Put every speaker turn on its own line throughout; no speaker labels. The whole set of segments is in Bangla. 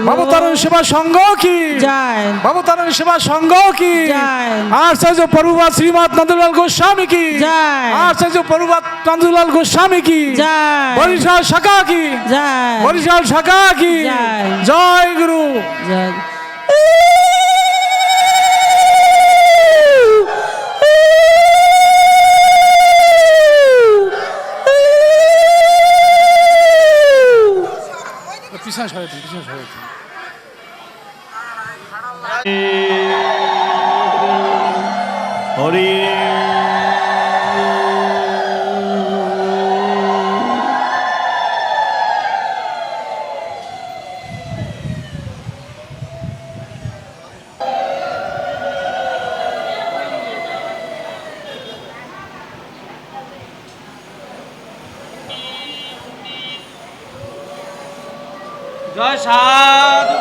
বাবু তারণ সেবা সংঘ কি
জয়,
বাবু তারণ সেবা সংঘ কি
জয়,
আচার্য প্রভুপাদ শ্রীমৎ নন্দলাল গোস্বামী কি
জয়,
আচার্য প্রভুপাদ নন্দলাল গোস্বামী কি
জয়,
বরিশাল শাখা কি
জয়,
বরিশাল শাখা কি
জয়।
জয় গুরু।
জয়।
পিছনে সরে দিন, পিছনে সরে দিন।
হরি
জয় সাধু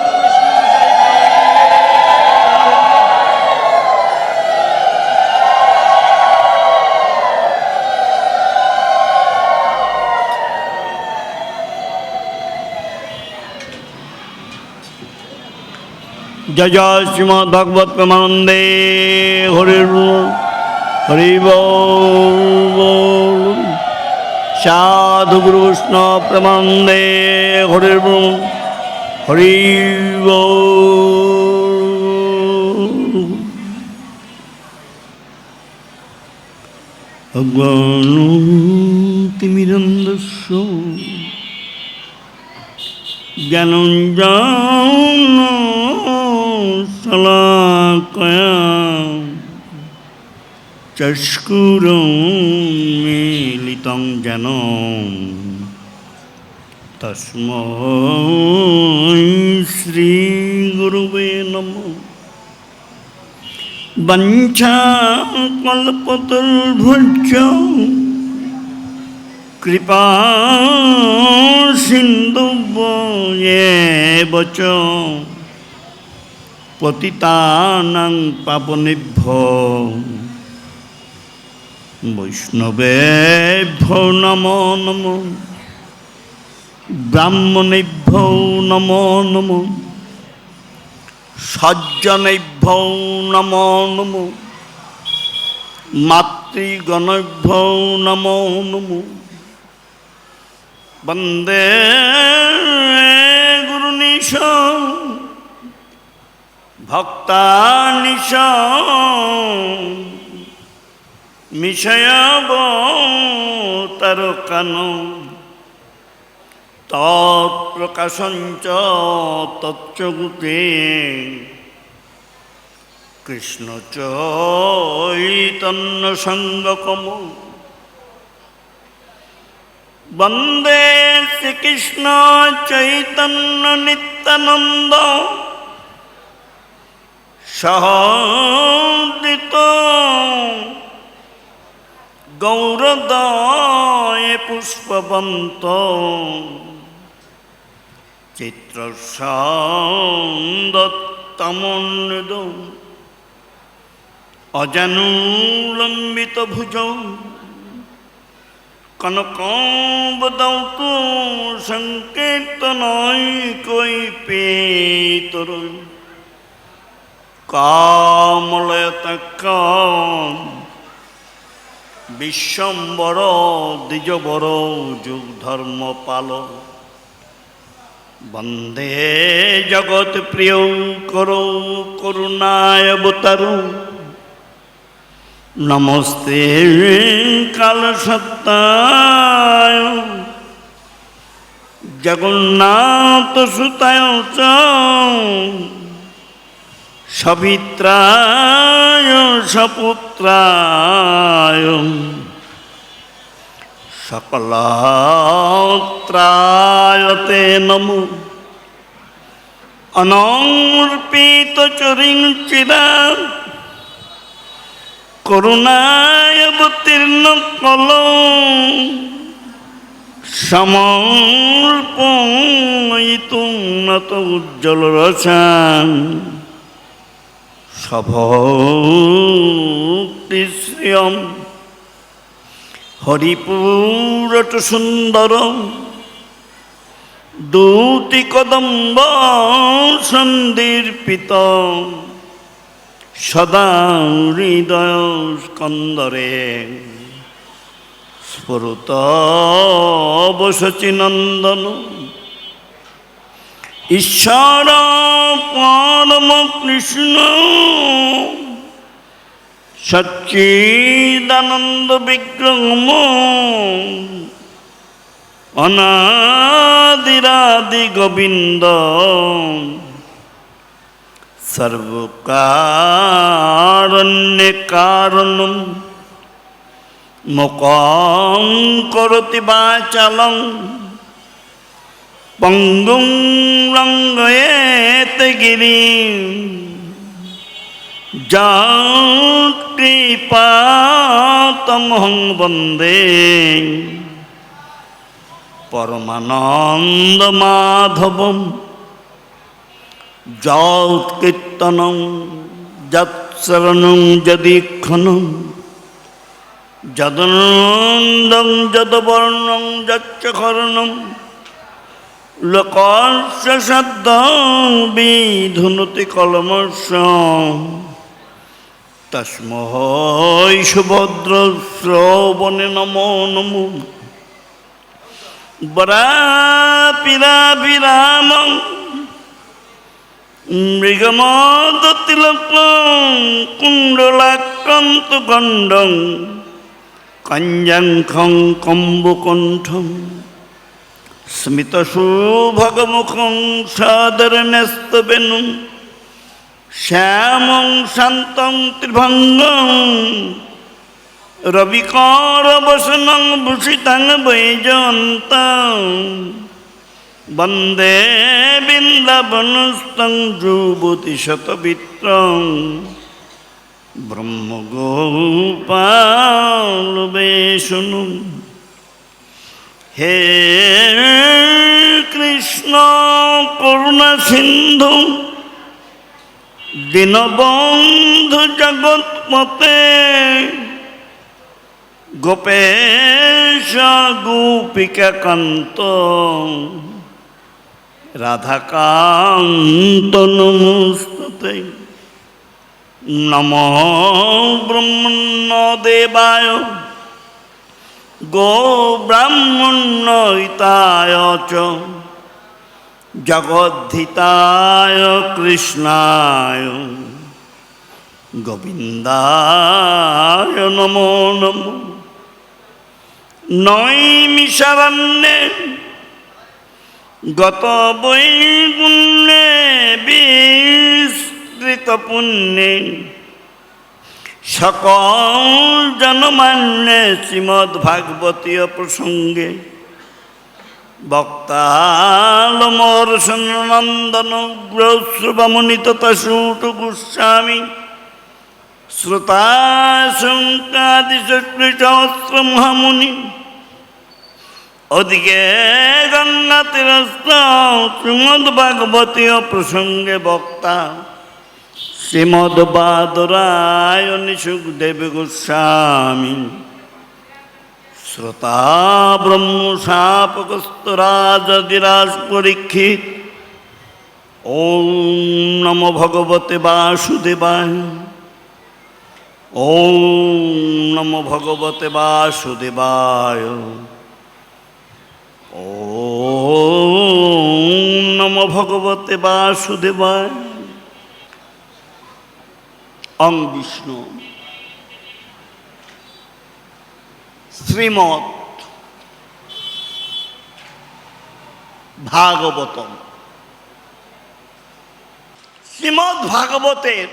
জয় জয় শ্রীমদ্ ভগবত প্রেমানন্দে হরির হরি বল। সাধু গুরু বৈষ্ণব প্রেমানন্দে হরির হরি বল। তিমিরন্দস্য জ্ঞানঞ্জন শলাকয়া চক্ষুরুন্মীলিतं যেন তস্मै শ্রীগুরুবে নমঃ। বঞ্ছাকল্পতরুভ্যশ্চ কৃপা সিন্ধুভ্যেব চ পতিতানাং পাবনেভ্যো বৈষ্ণবেভ্যো নমো নমঃ। ব্রাহ্মণেভ্যো নমো নমঃ। সজ্জনেভ্যো নমো নমঃ। মাতৃগণেভ্যো নমো নমঃ। বন্দে গুরুনিশ ভক্তানিশ মিশয়াবতারকান তৎপ্রকাশঞ্চ তচ্চগুতে কৃষ্ণ চৈতন্য সঙ্গকম। বন্দে শ্রীকৃষ্ণ চৈতন্য নিত্যানন্দ সহদিত গৌরদয়ে পুষ্পবন্ত চিত্রসন্দত্তমন্বিত অজানুলম্বিত ভুজৌ কনকবদৌতু সংকীর্তনৈকৈপেতর কামলয়তাক্ষ বিশ্বম্বর দ্বিজবর যুগ ধর্ম পাল। বন্দে জগৎ প্রিয় করো করুণায় অবতার। নমস্তে কাল সত্তায় জগন্নাথ সুতায় চ সবিত্রায় সপুত্রায় সকলত্রায়তে নমো। অনর্পিত চরিঞ্চিরা করুণায় অবতীর্ণ কল সমর্পয়িতুং নত উজ্জ্বল রসান সভক্তি শ্রিয়ম হরিপুরট সুন্দর দুটি কদম্ব সন্দীর্পিত সদা হৃদয় স্কন্দরে স্ফুরত বসচি নন্দন ঈশ্বর পরম কৃষ্ণ সচ্চিদানন্দ বিগ্রহ অনাদিরাদি গোবিন্দ সর্বকারণ্যে কারণম মুকং করতি বাচালং পঙ্গুং লঙ্ঘয়েতে গিরিম যৎকৃপাতমহং বন্দে পরমানন্দ মাধবম যৎকীর্তনং যৎশরণং যদীক্ষণং যদনন্দং যদবর্ণং যচ্চকর্ণং লোকস্য শব্দং বিধুনতি কলমস্য তস্मै সুভদ্র শ্রবণে নমো নমো বরাপিরাভিরামং মৃগমদতিলকং কুণ্ডলাক্রান্ত গণ্ডং কঞ্জঙ্খং কম্বুকণ্ঠং স্মিতসুভগমুখং সাদরন্যস্তবেনুং শ্যামং শান্তং ত্রিভঙ্গং রবিকরবসনং ভূষিতং বৈজয়ন্তং বন্দে বৃন্দাবনস্থং যুবতিশতবিত্রং ব্রহ্মগোপালবেশনং। হে কৃষ্ণ করুণা সিন্ধু দীনবন্ধু জগৎপতে গোপেশ গোপিকা কান্ত রাধাকান্ত নমস্তুতে। নমো ব্রহ্মণ্যদেবায় গো ব্রাহ্মণ্যহিতায় চ জগদ্ধিতায় কৃষ্ণায় গোবিন্দায় নমো নমো। নৈমিষারণ্যে গত বৈগুণ্যে বিস্তৃত পুণ্যে সকল জনমান্যে শ্রীমদ্ভাগবতীয় প্রসঙ্গে বক্তালমর্ষনন্দন উগ্রশ্রবমুনি তথা সূত গোস্বামী শ্রোতাশঙ্কাদিশস্ত্র মহামুনি ওদিকে গঙ্গা তীরস্থ শ্রীমদ্ভাগবতীয় প্রসঙ্গে বক্তা শ্রীমদ বাদরায়ণী সুখদেব গোস্বামী শ্রোতা ব্রহ্ম শাপকস্তরাজদিরাজ পরীক্ষিত। ওম নমো ভগবতে বাসুদেবায়। ওম নমো ভগবতে বাসুদেবায়। ওম নমো ভগবতে বাসুদেবায়। অং বিষ্ণু শ্রীমৎ ভাগবতম। শ্রীমৎ ভাগবতের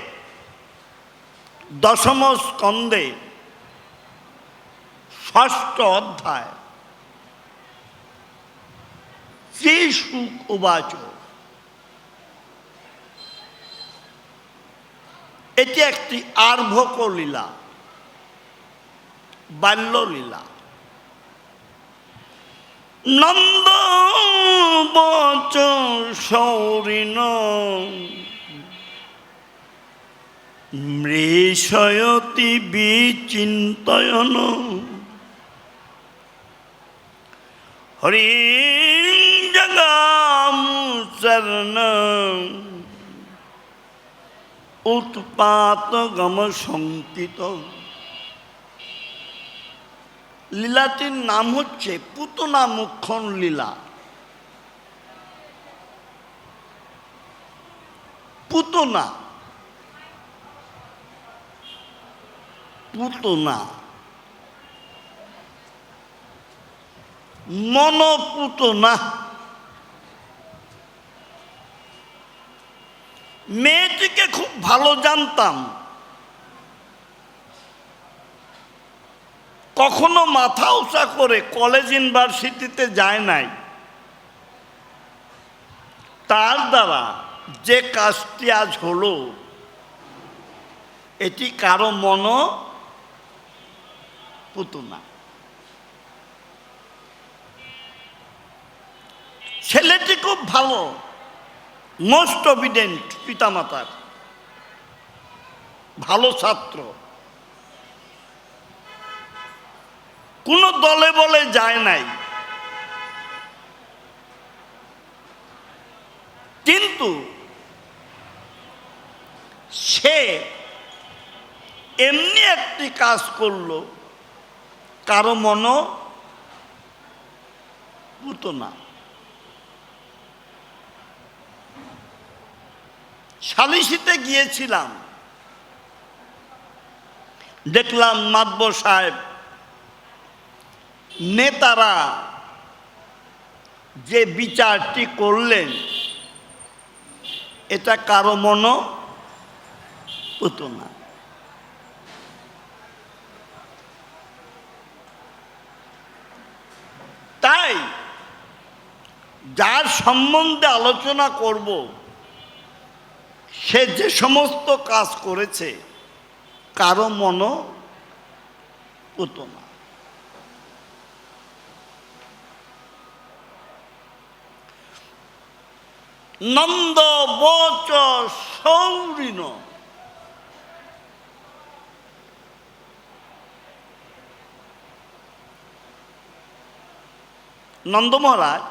দশম স্কন্ধে ষষ্ঠ অধ্যায়। শ্রীশুক উবাচ। এটি একটি আর্ভক লীলা, বাল্যলীলা। নন্দ বচ সৌরিণ মৃষয়তি বিচিন্তয়ন হরিঞ্জ জগামুচরণ উৎপাত গম সংকিত। লীলাটির নাম হচ্ছে পুতনা মুখ্যন লীলা। পুতনা, পুতনা, মনপুতনা। মেয়েটিকে খুব ভালো জানতাম, কখনো মাথা উঁচা করে কলেজ ইউনিভার্সিটিতে যায় নাই। তার দ্বারা যে কাজটি আজ হলো, এটি কারো মন পুতনা। ছেলেটি খুব ভালো, মোস্ট অবিডেন্ট, পিতামাতার ভালো ছাত্র, কোনো দলে বলে যায় নাই। কিন্তু সে এমনি একটি কাজ করলো, কারো মন পুতনা। সালিসিতে গিয়েছিলাম, দেখলাম মাতবর সাহেব, নেতারা যে বিচারটি করলেন, এটা কারো মন পুতনা। তাই যার সম্বন্ধে আলোচনা করব, সে যে সমস্ত কাজ করেছে, কারো মন পুতনা। নন্দ বচ সৌরিন। নন্দ মহারাজ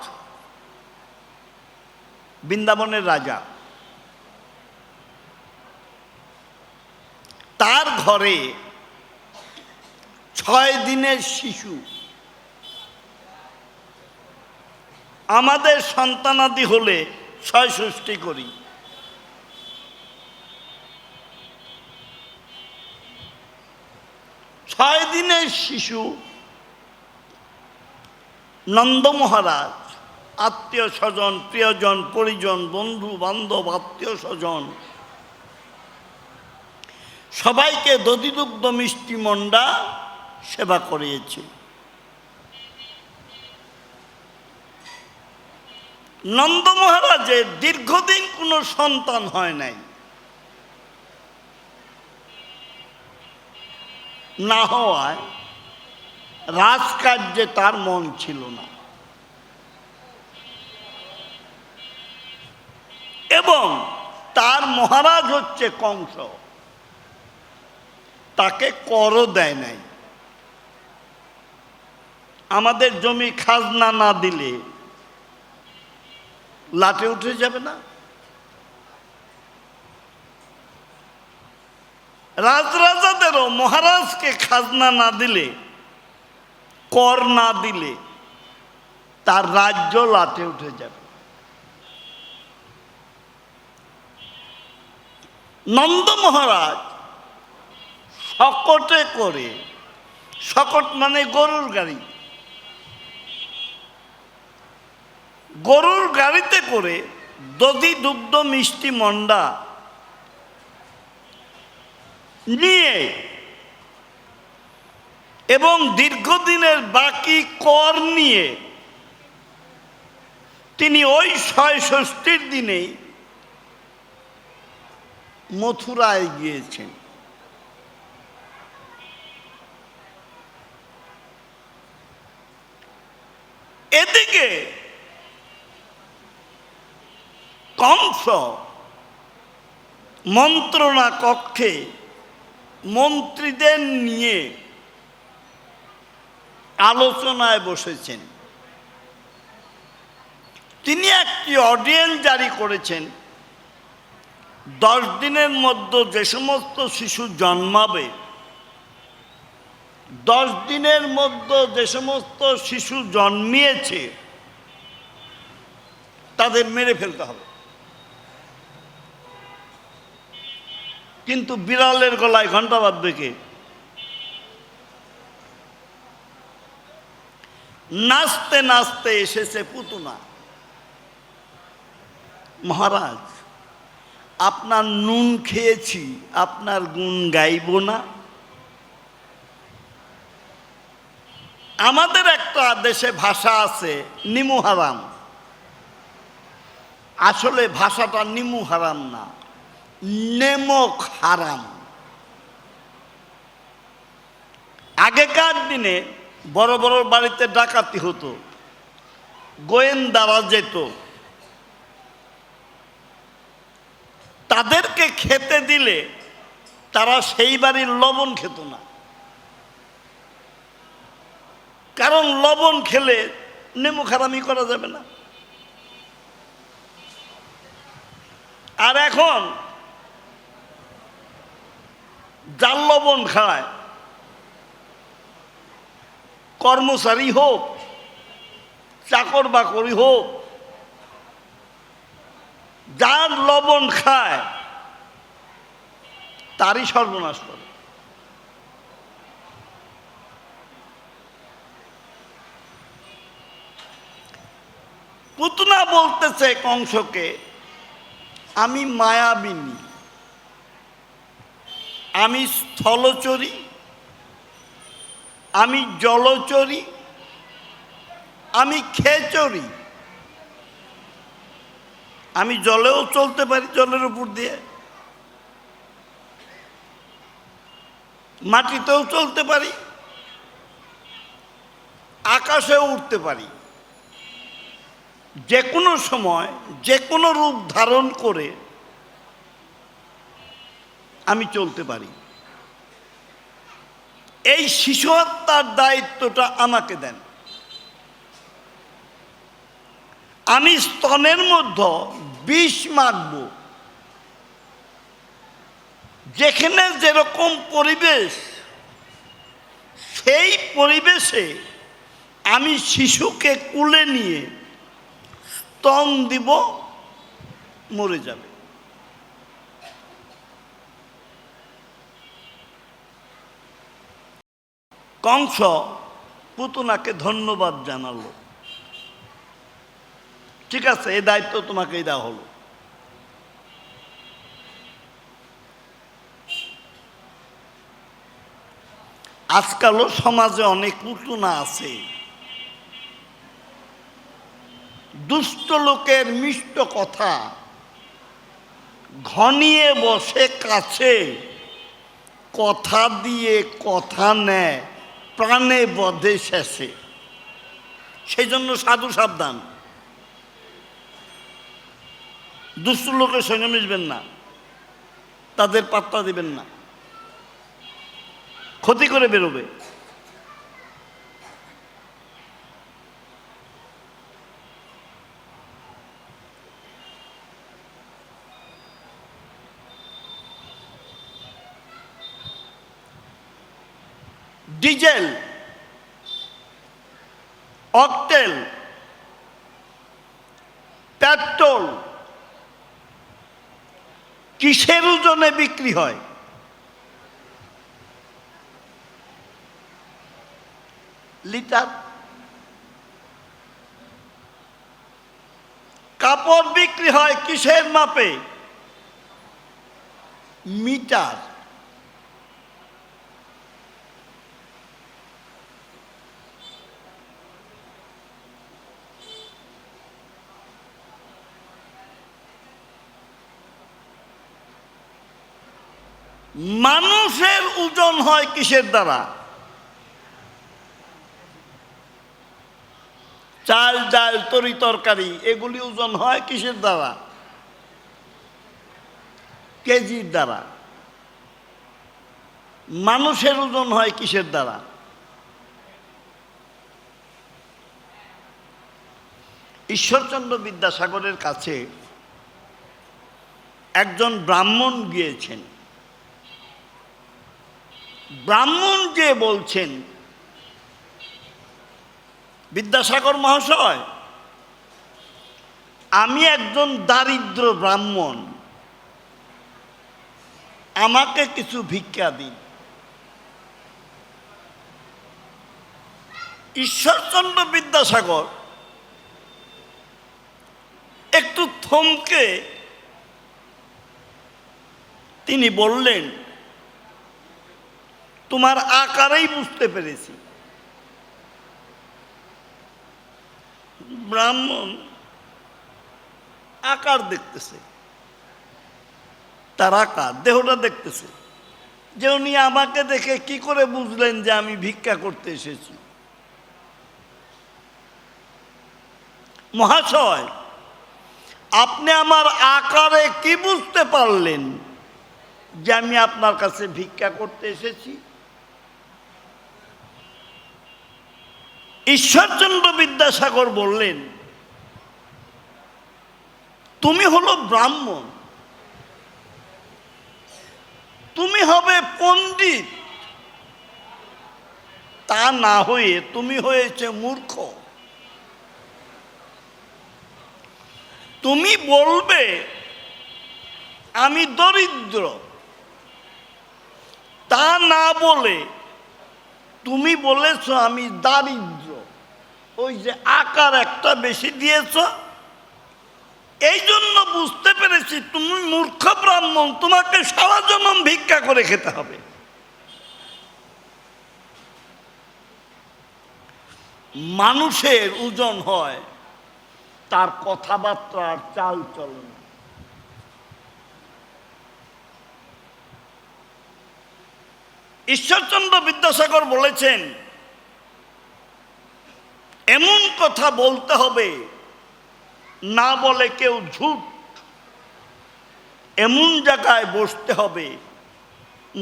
বৃন্দাবনের রাজা। তার ঘরে 6 দিনের শিশু। আমাদের সন্তানাদি হলে 6 করি। ছয় দিনের শিশু নন্দ মহারাজ আত্মীয় স্বজন, প্রিয়জন, পরিজন, বন্ধু বান্ধব, আত্মীয় স্বজন সবাইকে দধি দুগ্ধ মিষ্টি মন্ডা সেবা করিয়েছে। নন্দ মহারাজের দীর্ঘদিন কোনো সন্তান হয় নাই। না হওয়ায় রাজকার্যে তার মন ছিল না, এবং তার মহারাজ হচ্ছে কংস, তাকে করও দেয় নাই। আমাদের জমি খাজনা না দিলে লাটে উঠে যাবে না? রাজরাজাদেরও মহারাজকে খাজনা না দিলে, কর না দিলে তার রাজ্য লাটে উঠে যাবে। নন্দ মহারাজ শকটে করে, শকট মানে গরুর গাড়ি, গরুর গাড়িতে করে দধি দুগ্ধ মিষ্টি মন্ডা নিয়ে এবং দীর্ঘদিনের বাকি কর নিয়ে তিনি ওই ৬৬ দিনেই মথুরায় গিয়েছেন। এদিকে কংস মন্ত্রণা কক্ষে মন্ত্রীদের নিয়ে আলোচনায় বসেছেন। তিনি একটি অর্ডিন্যান্স জারি করেছেন, 10 দিনের মধ্যে যে সমস্ত শিশু জন্মাবে, 10 দিনের মধ্যে যে সমস্ত শিশু জন্মিয়েছে তাদের মেরে ফেলতে হবে। কিন্তু বিড়ালের গলায় ঘন্টা বাঁধবে কে? নাচতে নাচতে এসেছে পুতুনা। মহারাজ, আপনার নুন খেয়েছি, আপনার গুণ গাইব না? আমাদের একটা দেশে ভাষা আছে নিমু হারাম। আসলে ভাষাটা নিমু হারাম না, নেমক হারাম। আগেকার দিনে বড় বড় বাড়িতে ডাকাতি হতো, গোয়েন্দারা যেত, তাদেরকে খেতে দিলে তারা সেই বাড়ির লবণ খেত না, কারণ লবণ খেলে নেমু খারামি করা যাবে না। আর এখন যার লবণ খায়, কর্মচারী হোক, চাকর বাকরি হোক, যার লবণ খায় তারই সর্বনাশ করে। পুতনা বলতেছে কংসকে, আমি মায়াবিনী, আমি স্থলচরী, আমি জলচরী, আমি খেচরী। আমি জলেও চলতে পারি, জলের উপর দিয়ে, মাটিতেও চলতে পারি, আকাশেও উঠতে পারি। যে কোনো সময় যে কোনো রূপ ধারণ করে আমি চলতে পারি। এই শিশু হত্যার দায়িত্বটা আমাকে দেন। আমি স্তনের মধ্যে বিষ মাখব, যেখানে যেরকম পরিবেশ, সেই পরিবেশে আমি শিশুকে কুলে নিয়ে স্তন দিব, মরে যাবে। কংস পুতনাকে ধন্যবাদ জানালো, ঠিক আছে, এই দায়িত্ব তোমাকেই দেওয়া হলো। আজকালও সমাজে অনেক পুতনা আছে, দুষ্ট লোকের মিষ্ট কথা ঘনিয়ে বসে কাছে, কথা দিয়ে কথা নেয়, প্রাণে বধে শেষে। সেই জন্য সাধু সাবধান, দুষ্ট লোকের সঙ্গে মিশবেন না, তাদের পাত্তা দিবেন না, ক্ষতি করে বেরোবে। ডিজেল, অকটেল, পেট্রোল কিসের ওজনে বিক্রি হয়? লিটার। কাপড় বিক্রি হয় কিসের মাপে? মিটার। মানুষের ওজন হয় কিসের দ্বারা? চাল ডাল তরি তরকারি এগুলি ওজন হয় কিসের দ্বারা? কেজির দ্বারা। মানুষের ওজন হয় কিসের দ্বারা? ঈশ্বরচন্দ্র বিদ্যাসাগরের কাছে একজন ব্রাহ্মণ গিয়েছেন। ব্রাহ্মণ যে বলছেন, বিদ্যাসাগর মহাশয়, আমি একজন দারিদ্র ব্রাহ্মণ, আমাকে কিছু ভিক্ষা দিন। ঈশ্বরচন্দ্র বিদ্যাসাগর একটু থমকে তিনি বললেন, তোমার আকারেই বুঝতে পেরেছি। ব্রাহ্মণ আকার দেখতেছে, তার আকার দেহটা দেখতেছে, যে উনি আমাকে দেখে কি করে বুঝলেন যে আমি ভিক্ষা করতে এসেছি। মহাশয়, আপনি আমার আকারে কি বুঝতে পারলেন যে আমি আপনার কাছে ভিক্ষা করতে এসেছি? ঈশ্বরচন্দ্র বিদ্যাসাগর বললেন, তুমি হলো ব্রাহ্মণ, তুমি হবে পণ্ডিত, তা না হয়ে তুমি হয়েছে মূর্খ। তুমি বলবে আমি দরিদ্র, তা না বলে তুমি বলেছ আমি দারিদ্র। ওই যে আকার একটা বেশি দিয়েছ, এই জন্য বুঝতে পেরেছি তুমি মূর্খ ব্রাহ্মণ, তোমাকে সারা জন্ম ভিক্ষা করে খেতে হবে। মানুষের ওজন হয় তার কথাবার্তার চাল চলন। ঈশ্বরচন্দ্র বিদ্যাসাগর বলেছেন, এমন কথা বলতে হবে না বলে কেউ ঝুট, এমন জায়গায় বসতে হবে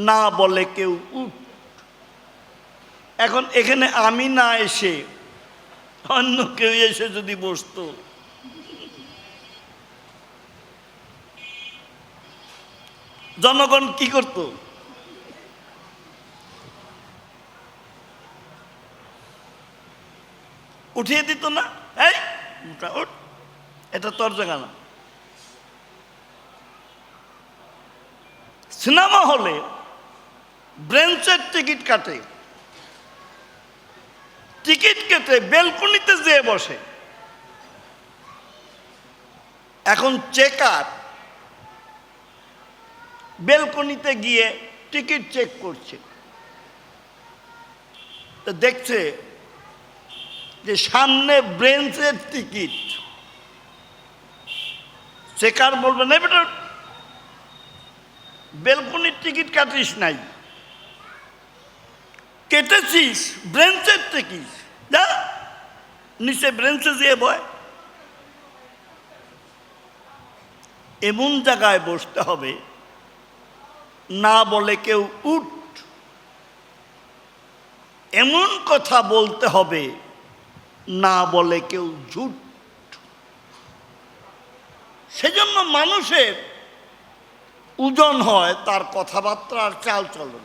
না বলে কেউ উঠ। এখন এখানে আমি না এসে অন্য কেউ এসে যদি বসতো, জনগণ কি করত? উঠিয়ে দিত না, এই উঠ, এটা তোর জায়গা না। সিনেমা হলে ব্রেঞ্চের টিকিট কাটে, টিকিট কেটে বেলকনিতে যেয়ে বসে। এখন চেকার বেলকনিতে গিয়ে টিকিট চেক করছে, তো দেখছে যে সামনে ব্রেঞ্চের টিকিট। চেকার বলবে, না বেটা, বেলকনির টিকিট কাটিস নাই, কেটেছিস ব্রেঞ্চের টিকিট, যা নিচে ব্রেঞ্চে যেয়ে বয়। এমন জায়গায় বসতে হবে না বলে কেউ উঠ, এমন কথা বলতে হবে না বলে কেউ ঝুট। সেজন্য মানুষের ওজন হয় তার কথাবার্তা আর চাল চলন।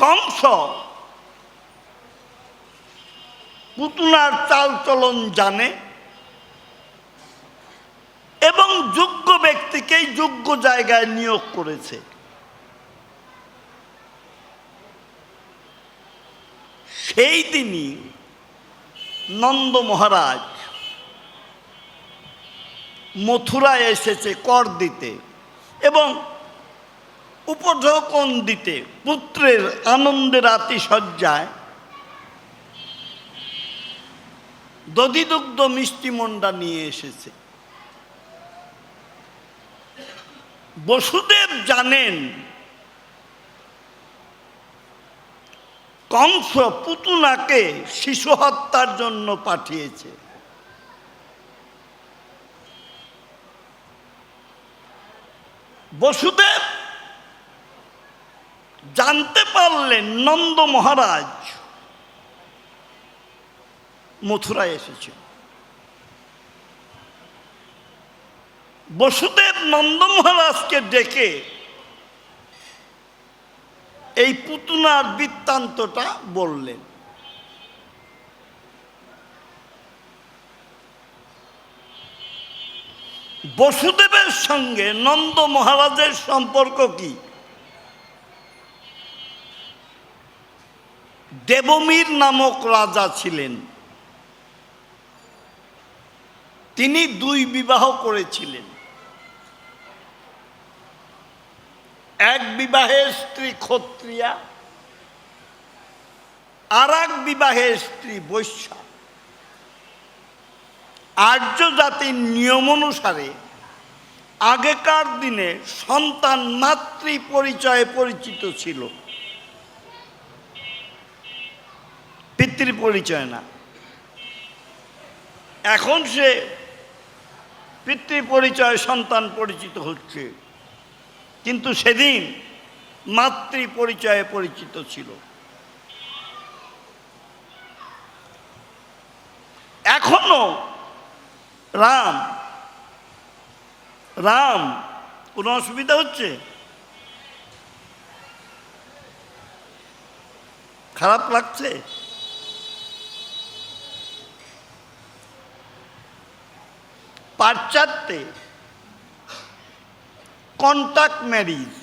কংস পুতনার চাল চলন জানে এবং যোগ্য ব্যক্তিকেই যোগ্য জায়গায় নিয়োগ করেছে। সেই দিনই নন্দ মহারাজ মথুরায় এসেছে কর দিতে এবং উপঢৌকন দিতে। পুত্রের আনন্দের আতিশয্যায় দধিদুগ্ধ মিষ্টিমন্ডা নিয়ে এসেছে। বসুদেব জানেন কংস পুতনাকে শিশু হত্যার জন্য পাঠিয়েছে। বসুদেব জানতে পারলেন নন্দ মহারাজ মথুরায় এসেছে। বসুদেব নন্দ মহারাজকে ডেকে এই পুতনার বৃত্তান্তটা বললেন। বসুদেবের সঙ্গে নন্দ মহারাজের সম্পর্ক কি? দেবমীর নামক রাজা ছিলেন, তিনি 2 বিবাহ করেছিলেন। এক বিবাহের স্ত্রী ক্ষত্রিয়া, আর এক বিবাহের স্ত্রী বৈশ্যা। আর্য জাতির নিয়ম অনুসারে আগেকার দিনে সন্তান মাতৃ পরিচয়ে পরিচিত ছিল, পিতৃ পরিচয় না। এখন সে পিতৃ পরিচয় সন্তান পরিচিত হচ্ছে, কিন্তু সেদিন মাতৃ পরিচয়ে পরিচিত ছিল। এখনো রাম রাম কোনো অসুবিধা হচ্ছে? খারাপ লাগছে? পাশ্চাত্যে কন্টাক্ট ম্যারিজ,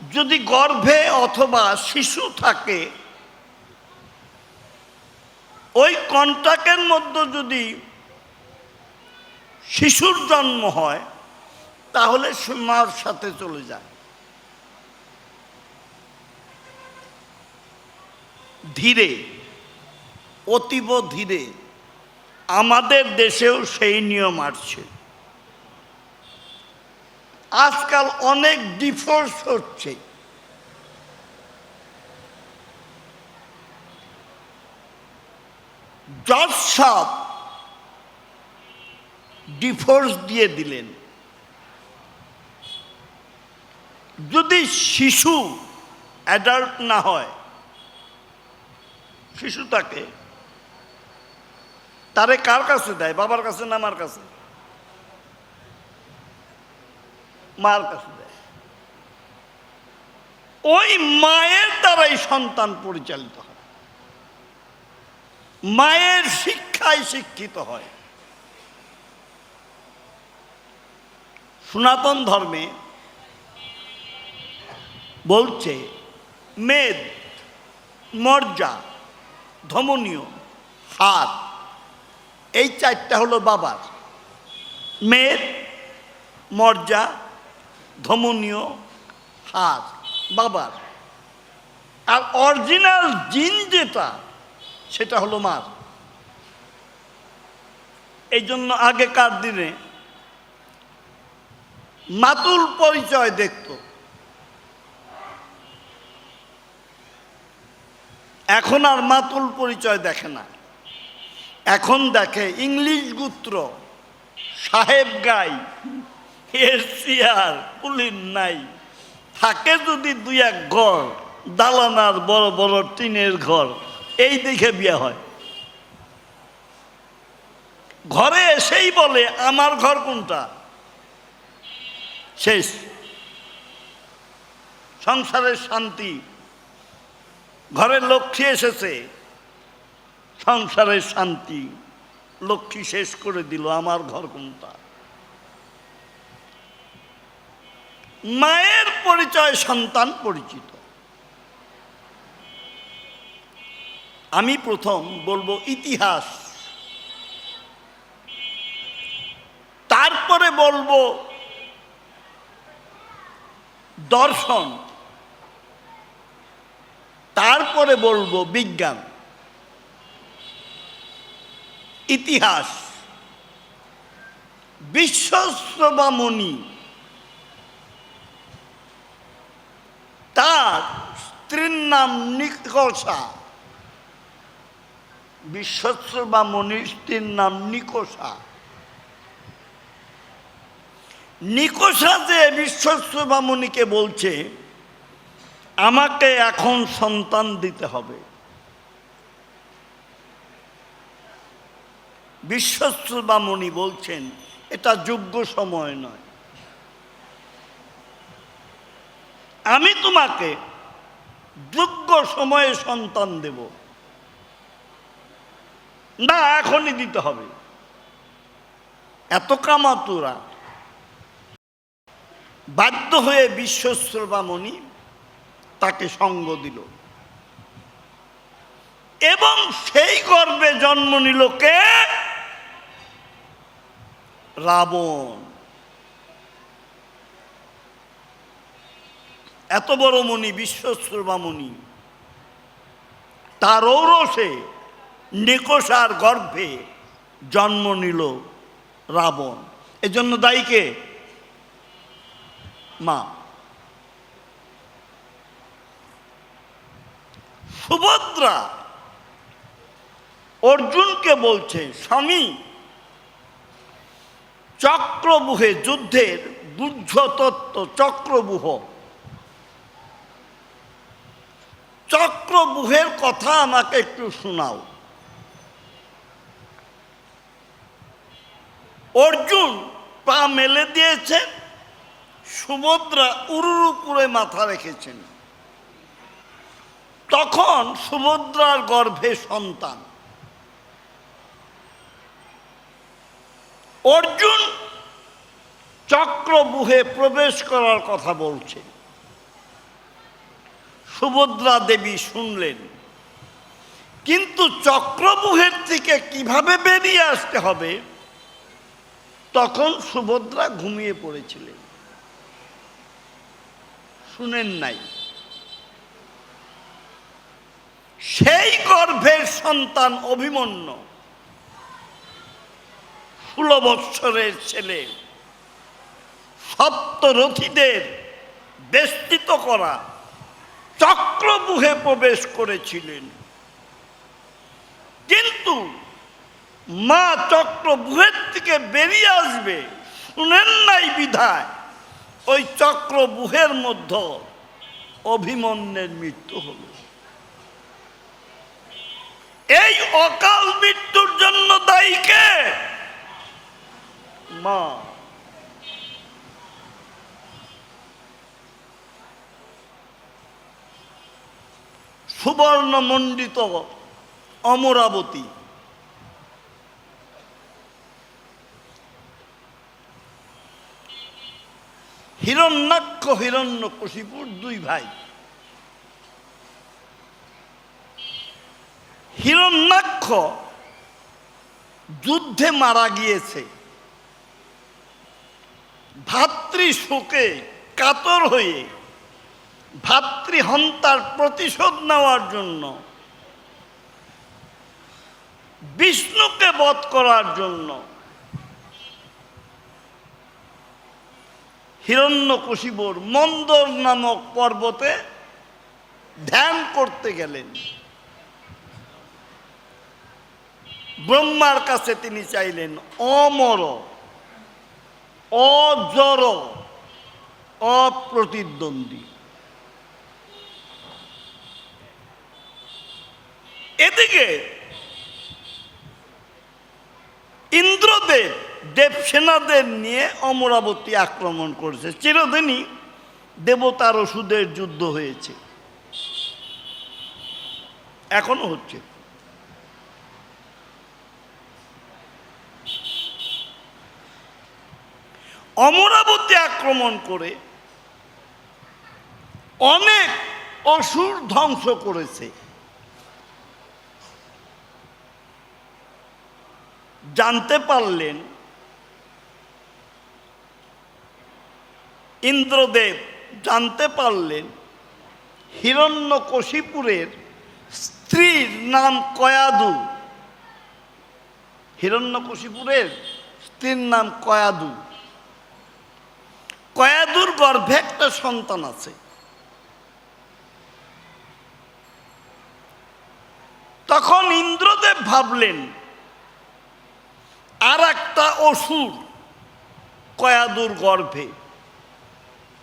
যদি গর্ভে অথবা শিশু থাকে, ওই কন্টাক্টের মধ্যে যদি শিশুর জন্ম হয় তাহলে সে মার সাথে চলে যায়। ধীরে, অতীব ধীরে আমাদের দেশেও সেই নিয়ম আসছে। আজকাল অনেক ডিভোর্স হচ্ছে। জজ সাহেব ডিভোর্স দিয়ে দিলেন। যদি শিশু অ্যাডাল্ট না হয়, শিশু তাকে তারে কার কাছে দেয়? বাবার কাছে না মার কাছে? মার কাছে দেয়। ওই মায়ের দ্বারাই সন্তান পরিচালিত হয়, মায়ের শিক্ষায় শিক্ষিত হয়। সনাতন ধর্মে বলছে মেদ, মর্যা, ধমনীয়, হাত, এই 4টা হলো বাবার। মেদ, মর্যা, ধমনীয়, হাত বাবার। আর অরিজিনাল জিন যেটা, সেটা হলো মার। এই জন্য আগেকার দিনে মাতুল পরিচয় দেখত, এখন আর মাতুল পরিচয় দেখে না। এখন দেখে ইংলিশ গোত্র, সাহেব গাই, এশিয়ার পুলিন নাই, থাকে যদি 2-1 ঘর, দালানার বড় বড় টিনের ঘর, এই দেখে বিয়ে হয়। ঘরে এসেই বলে আমার ঘর কোনটা, শেষ। সংসারের শান্তি, ঘরে লক্ষ্মী এসেছে, সংসারের শান্তি, লক্ষ্মী শেষ করে দিল, আমার ঘর কোনটা। মায়ের পরিচয় সন্তান পরিচিত। আমি প্রথম বলবো ইতিহাস, তারপরে বলবো দর্শন, তারপরে বলবো বিজ্ঞান। ইতিহাস, বিশ্বশ্রবা মুনি তার স্ত্রীর নাম নিকষা, বিশ্বশ্রবা মুনির স্ত্রীর নাম নিকষা। নিকষা যে বিশ্বশ্রবা মুনিকে বলছে আমাকে এখন সন্তান দিতে হবে, বিশ্বশ্রবা মুনি বলছেন এটা যোগ্য সময় নয়, আমি তোমাকে যোগ্য সময়ে সন্তান দেব না, এখনই দিতে হবে। এত কামাতুরা বাধ্য হয়ে বিশ্বশ্রবা মুনি তাকে সঙ্গ দিল এবং সেই গর্ভে জন্ম নিল কে? রাবণ। এত বড় মুনি বিশ্বশ্রবা মুনি, তার ঔরসে নিকষার গর্ভে জন্ম নিল রাবণ। এজন্য দায়ী কে? মা। সুভদ্রা অর্জুনকে বলছে, স্বামী চক্রব্যূহে যুদ্ধের বুদ্ধতত্ত্ব, চক্রব্যূহের কথা আমাকে একটু শোনাও। অর্জুন পা মেলে দিয়েছেন, সুভদ্রা উরুর উপরে মাথা রেখেছেন। তখন সুভদ্রার গর্ভে সন্তান। অর্জুন চক্রব্যূহে প্রবেশ করার কথা বলছে, সুভদ্রা দেবী শুনলেন, কিন্তু চক্রব্যূহের থেকে কিভাবে বেরিয়ে আসতে হবে তখন সুভদ্রা ঘুমিয়ে পড়েছিলেন, শুনেন নাই। সেই গর্ভের সন্তান অভিমন্যু, 16 বৎসরের ছেলে, সপ্তরথীদের বেষ্টিত করা চক্রব্যূহে প্রবেশ করেছিলেন। কিন্তু মা চক্রব্যূহের থেকে বেরিয়ে আসবে শুনেন নাই বিধায় ওই চক্রব্যূহের মধ্যে অভিমন্যুর মৃত্যু হল। এই অকাল মৃত্যুর জন্য দায়ী কে? মা। সুবর্ণমণ্ডিত অমরাবতী, হিরণ্যাক্ষ হিরণ্যকশিপুর 2 ভাই। হিরণ্যাক্ষ যুদ্ধে মারা গিয়েছে, ভাতৃ শোকে কাতর হয়ে ভাতৃহন্তার প্রতিশোধ নেওয়ার জন্য, বিষ্ণুকে বধ করার জন্য হিরণ্যকশিপুর মন্দর নামক পর্বতে ধ্যান করতে গেলেন। ব্রহ্মার কাছে তিনি চাইলেন অমর, অজর, অপ্রতিদ্বন্দ্বী। এদিকে ইন্দ্রদেব দেবসেনাদের নিয়ে অমরাবতী আক্রমণ করেছে। চিরদিনই দেবতার ওষুধের যুদ্ধ হয়েছে, এখনো হচ্ছে। অমরাবতী আক্রমণ করে অনেক অসুর ধ্বংস করেছে। জানতে পারলেন ইন্দ্রদেব, জানতে পারলেন হিরণ্যকশিপুরের স্ত্রীর নাম কয়াদু। হিরণ্যকশিপুরের স্ত্রীর নাম কয়াদু। কয়াদুর গর্ভে একটা সন্তান আছে। তখন ইন্দ্রদেব ভাবলেন আর একটা অসুর কয়াদুর গর্ভে,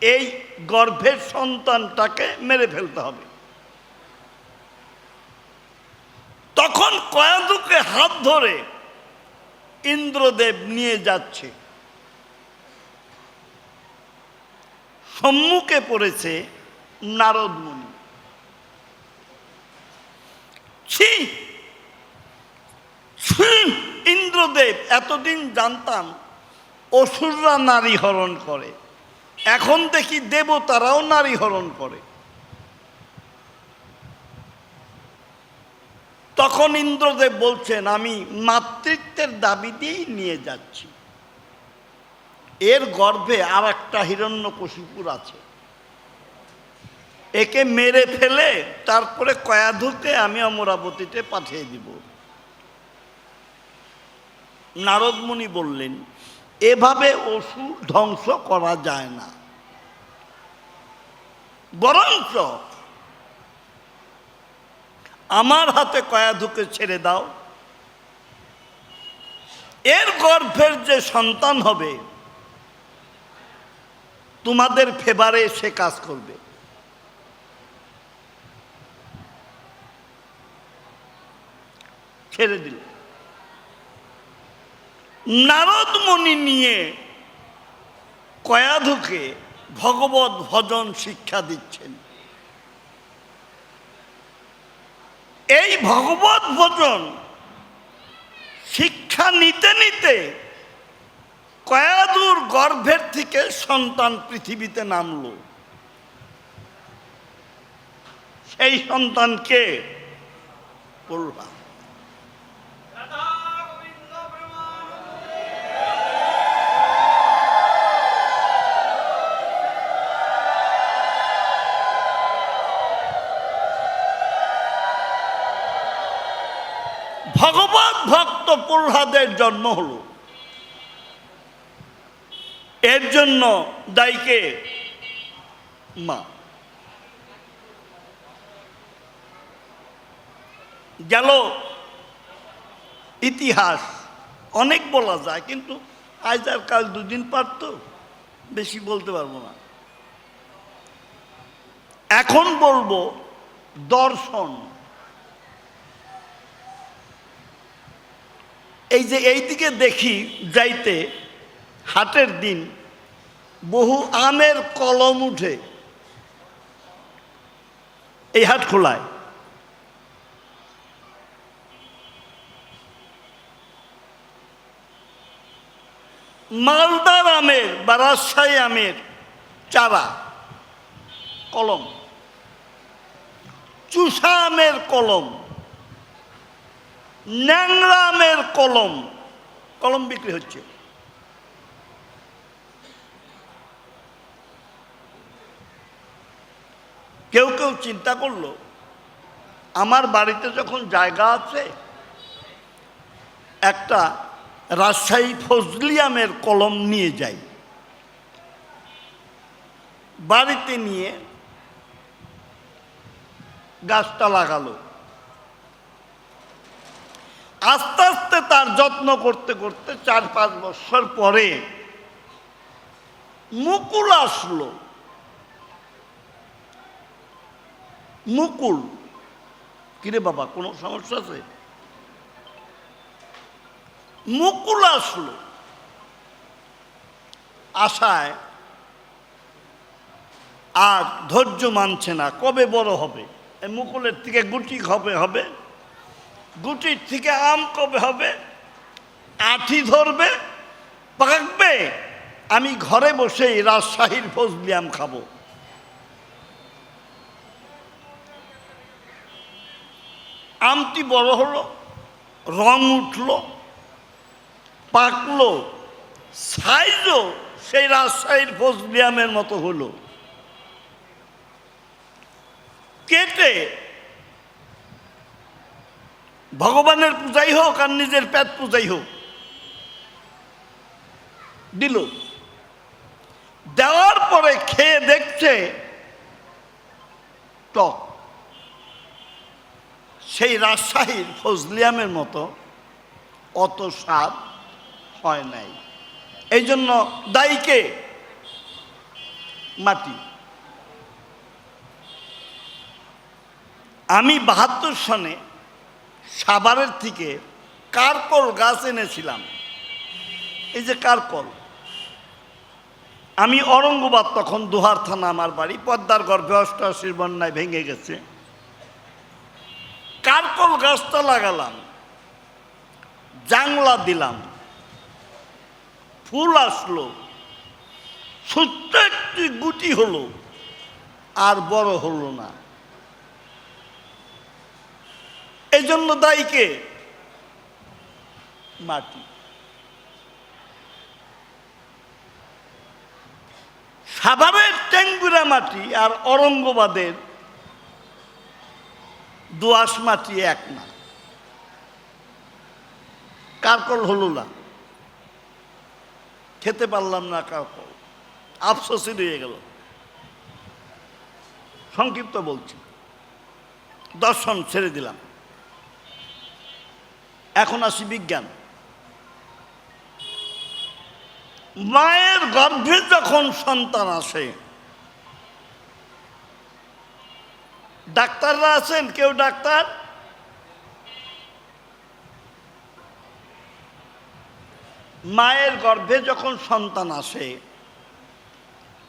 এই গর্ভের সন্তানটাকে মেরে ফেলতে হবে। তখন কয়াদুকে হাত ধরে ইন্দ্রদেব নিয়ে যাচ্ছে। সম্মুখে পড়েছে নারদ মুনি। ছি ছি, ইন্দ্রদেব, এতদিন জানতাম অসুররা নারী হরণ করে, এখন দেখি দেবতারাও নারী হরণ করে। তখন ইন্দ্রদেব বলছেন, আমি মাতৃত্বের দাবি দিয়েই নিয়ে যাচ্ছি। এর গর্ভে আর একটা হিরণ্যকশিপুর আছে, একে মেরে ফেলে তারপরে কয়াধুকে আমি অমরাবতীতে পাঠিয়ে দিব। নারদ মুনি বললেন, এভাবে অসুর ধ্বংস করা যায় না, বরঞ্চ আমার হাতে কয়াধুকে ছেড়ে দাও, এর গর্ভের যে সন্তান হবে তোমাদের ফেভারে সে কাজ করবে। ছেড়ে দিল। নারদ মুনি নিয়ে কয়াধুকে ভগবত ভজন শিক্ষা দিচ্ছেন। এই ভগবত ভজন শিক্ষা নিতে নিতে কয়াধুর গর্ভের থেকে সন্তান পৃথিবীতে নামলো। সেই সন্তানকে বললাম, ভগবত ভক্ত প্রহ্লাদের জন্ম হলো। এর জন্য দায়ীকে মা। গেল ইতিহাস, অনেক বলা যায়, কিন্তু আজ আর কাল দুদিন পারত, বেশি বলতে পারবো না। এখন বলবো দর্শন। এই যে এইদিকে দেখি যাইতে হাটের দিন বহু আমের কলম উঠে এই হাট খোলায়। মালদার আমের বা রাজশাহী আমের চারা কলম, চুষা আমের কলম, ন্যাংরা আমের কলম, কলম বিক্রি হচ্ছে। কেউ কেউ চিন্তা করলো, আমার বাড়িতে যখন জায়গা আছে একটা রাজশাহী ফজলি আমের কলম নিয়ে যাই। বাড়িতে নিয়ে গাছটা লাগালো। আস্তে আস্তে তার যত্ন করতে করতে 4-5 বছর পরে মুকুল আসলো। মুকুল, কিরে বাবা কোনো সমস্যা আছে? মুকুল আসলো। আশায় আর ধৈর্য মানছে না, কবে বড় হবে, এই মুকুলের থেকে গুটি কবে হবে, গুটির থেকে আম কবে হবে, আঠি ধরবে, পাকবে, আমি ঘরে বসেই রাজশাহীর ফজলি আম খাবো। আমটি বড় হলো, রং উঠলো, পাকলো, সাইজও সেই রাজশাহীর ফজলি আমের মতো হলো। কেটে ভগবানের পূজাই হোক আর নিজের পেট পূজাই হোক দিল। দেওয়ার পরে খেয়ে দেখছে টক, সেই রাজশাহীর ফজলি আমের মতো অত স্বাদ হয় নাই। এই জন্য দায়ীকে মাটি। আমি ৭২ সনে সাভারের থেকে কারকল গাছ এনেছিলাম। এই যে কারকল, আমি অরঙ্গবাদ, তখন দোহার থানা আমার বাড়ি, পদ্মার গর্ভে ৮৮ বন্যায় ভেঙে গেছে। কারকল গাছটা লাগালাম, জাংলা দিলাম, ফুল আসলো, ছোট্ট একটি গুটি হলো, আর বড় হলো না। এই জন্য দায়ীকে মাটি। সাভারের টেঙ্গুরা মাটি আর অরঙ্গবাদের দোআঁশ মাটি এক না। কারকল হলো না, খেতে পারলাম না কারকল, আফসোসই রয়ে গেল। সংক্ষিপ্ত বলছি, দর্শন ছেড়ে দিলাম, এখন আসি বিজ্ঞান। মায়ের গর্ভে যখন সন্তান আসে, ডাক্তাররা আছেন কেউ? ডাক্তার? মায়ের গর্ভে যখন সন্তান আসে,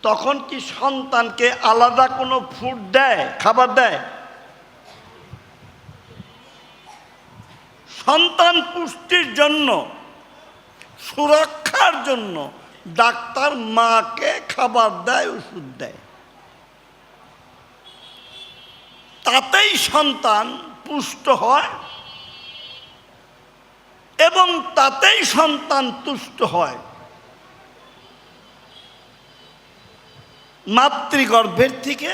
তখন কি সন্তানকে আলাদা কোনো ফুড দেয়, খাবার দেয়? সন্তান পুষ্টির জন্য, সুরক্ষার জন্য ডাক্তার মাকে খাবার দেয়, ওষুধ দেয়। তাতেই সন্তান পুষ্ট হয় এবং তাতেই সন্তান তুষ্ট হয়। মাতৃগর্ভের থেকে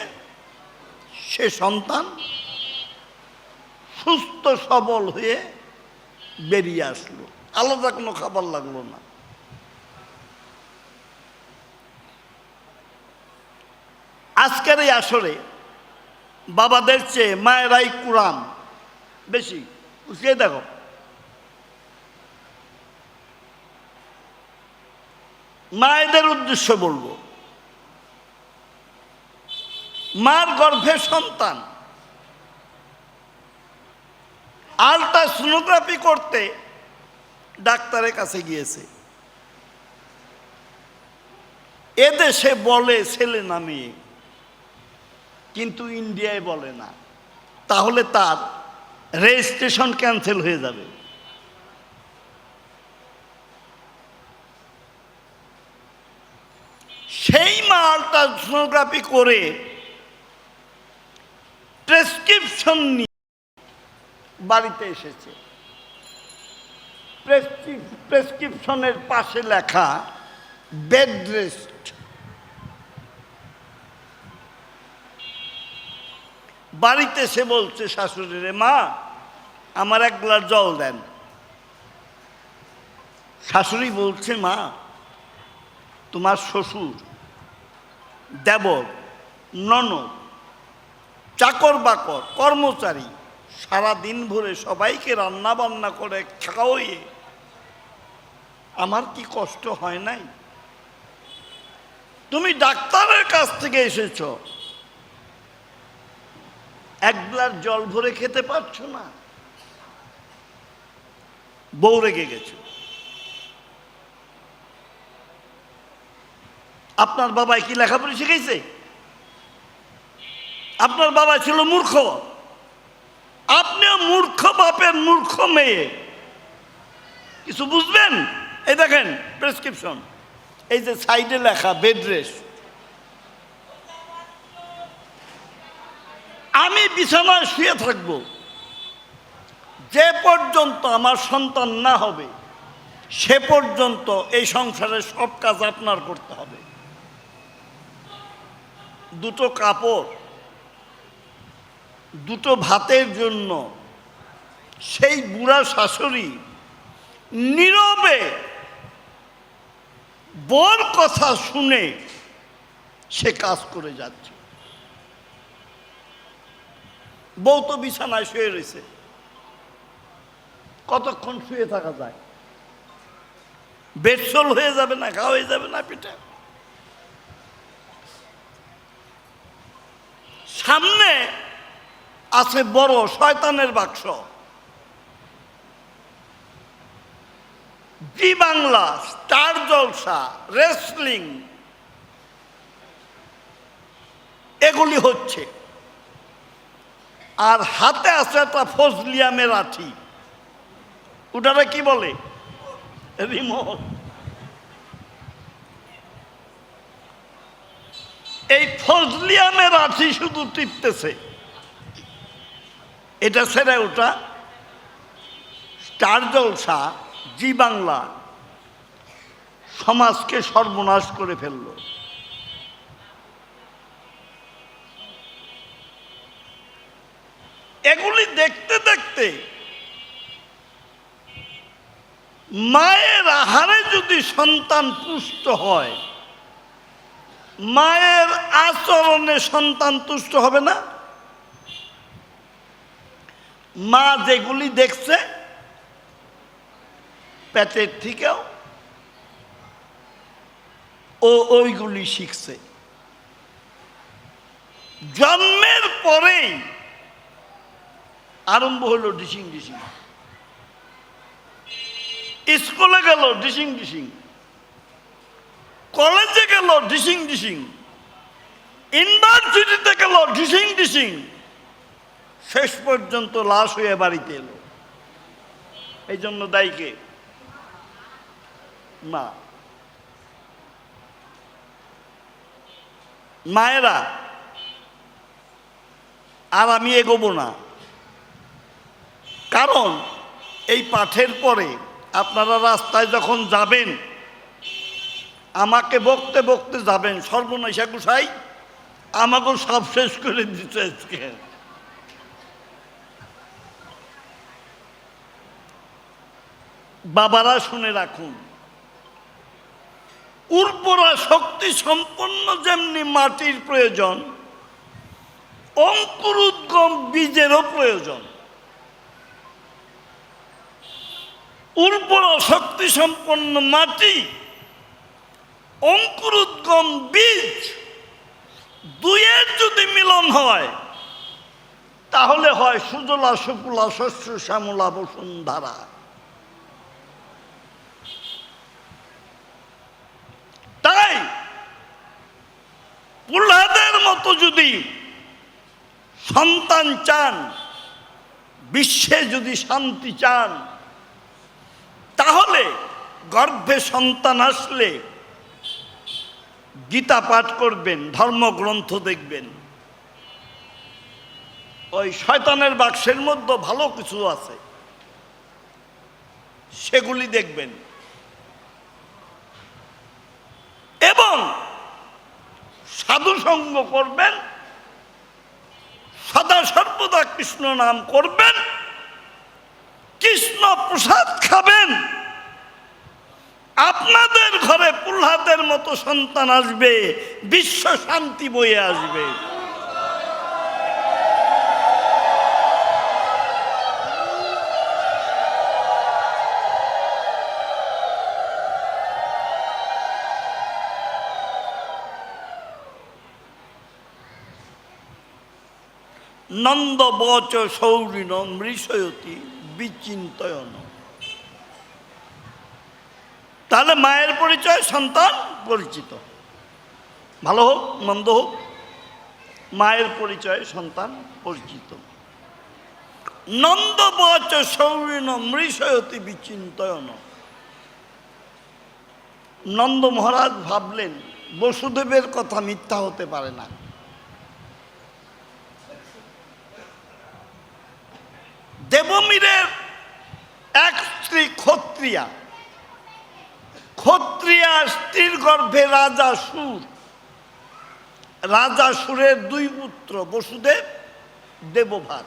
সে সন্তান সুস্থ সবল হয়ে বেরিয়ে আসলো, আলাদা কোনো খাবার লাগলো না। আজকের এই আসরে বাবাদের চেয়ে মায়েরাই কুরাম বেশি। বুঝিয়ে দেখো, মায়েদের উদ্দেশ্য বলবো। মার গর্ভে সন্তান, আল্ট্রাসোনোগ্রাফি করতে ডাক্তারের কাছে গিয়েছে। এদেশে বলে ছেলে না মেয়ে, কিন্তু ইন্ডিয়ায় বলে না, তাহলে তার রেজিস্ট্রেশন ক্যান্সেল হয়ে যাবে। সেই মা আল্ট্রাসোনোগ্রাফি করে প্রেসক্রিপশন নিয়ে বাড়িতে এসেছে। প্রেসক্রিপশনের পাশে লেখা বেড রেস্ট। বাড়িতে সে বলছে শাশুড়িরে, মা আমার এক গ্লাস জল দেন। শাশুড়ি বলছে, মা তোমার শ্বশুর, দেবর, ননদ, চাকর বাকর, কর্মচারী সারা দিন ভরে সবাইকে রান্না বান্না করে খাওয়াইয়ে আমার কি কষ্ট হয় নাই? তুমি ডাক্তারের কাছ থেকে এসেছ, এক গ্লাস জল ভরে খেতে পারছো না? বউ রেগে গেছে। আপনার বাবাই কি লেখাপড়া শিখেছে? আপনার বাবা ছিল মূর্খ, আপনিও মূর্খ বাপের মূর্খ মেয়ে, কিছু বুঝবেন? এই দেখেন প্রেসক্রিপশন, এই যে সাইডে লেখা বেড রেস্ট। আমি বিছানায় শুয়ে থাকব যে পর্যন্ত আমার সন্তান না হবে, সে পর্যন্ত এই সংসারের সব কাজ আপনার করতে হবে। দুটো কাপড়, দুটো ভাতের জন্য সেই বুড়া শাশুড়ি নীরবে বর কথা শুনে সে কাজ করে যাচ্ছে। বউ তো বিছানায় শুয়ে রয়েছে, কতক্ষণ শুয়ে থাকা যায়? বেডসোল হয়ে যাবে না, ঘা হয়ে যাবে না পিঠে। সামনে আছে বড় শয়তানের বাক্স। জি বাংলা, স্টার জলসা, রেসলিং এগুলি হচ্ছে। আর হাতে আছে একটা ফজলিয়ামের লাঠি, ওটারে কি বলে? রিমোট। এই ফজলিয়ামের লাঠি শুধু টিপতেছে, এটা ছেড়ে ওটা। স্টার জলসা, জি বাংলা সমাজকে সর্বনাশ করে ফেলল। এগুলি দেখতে দেখতে মায়ের আহারে যদি সন্তান পুষ্ট হয়, মায়ের আচরণে সন্তান তুষ্ট হবে না? মা যেগুলি দেখছে পেটের থেকেও ও ওইগুলি শিখছে। জন্মের পরেই আরম্ভ হলো ডিসিং ডিসিং। স্কুলে গেল ডিসিং ডিসিং, কলেজে গেল ডিসিং ডিসিং, ইউনিভার্সিটিতে গেল ডিসিং ডিসিং, শেষ পর্যন্ত লাশ হয়ে বাড়িতে এলো। এই জন্য দায়ী কে? মা। মায়েরা, আর আমি এগোবো না, কারণ এই পাঠের পরে আপনারা রাস্তায় যখন যাবেন আমাকে বকতে বকতে যাবেন, সর্বনাশা গোসাই আমাকে সব শেষ করে দিতে আজকে। বাবারা শুনে রাখুন, উর্বরা শক্তি সম্পন্ন যেমনি মাটির প্রয়োজন, অঙ্কুরোদ্গম বীজেরও প্রয়োজন। উর্বর শক্তি সম্পন্ন মাটি, অঙ্কুরোদ্গম বীজ, দুইয়ের যদি মিলন হয় তাহলে হয় সুজলা সুফলা শস্য শ্যামলা বসুন্ধরা। তাই প্রহ্লাদের মতো যদি সন্তান চান, বিশ্বে যদি শান্তি চান, তাহলে গর্ভে সন্তান আসলে গীতা পাঠ করবেন, ধর্মগ্রন্থ দেখবেন। ওই শয়তানের বাক্সের মধ্যে ভালো কিছু আছে, সেগুলি দেখবেন। এবং সাধু সঙ্গ করবেন, সদা সর্বদা কৃষ্ণ নাম করবেন, কৃষ্ণ প্রসাদ খাবেন। আপনাদের ঘরে প্রহ্লাদের মতো সন্তান আসবে, বিশ্ব শান্তি বয়ে আসবে। নন্দ বচ সৌরিণ মৃষয়তি বিচিন্তয়ন। তাহলে মায়ের পরিচয় সন্তান পরিচিত, ভালো হোক মন্দ হোক, মায়ের পরিচয় সন্তান পরিচিত। নন্দ বচ সৌরিণ মৃষয়তি বিচিন্তয়ন। নন্দ মহারাজ ভাবলেন বসুদেবের কথা মিথ্যা হতে পারে না। দেবমীরের এক স্ত্রী ক্ষত্রিয়া, ক্ষত্রিয়া স্ত্রীর গর্ভে রাজা সুর, রাজা সুরের দুই পুত্র বসুদেব, দেবভাগ।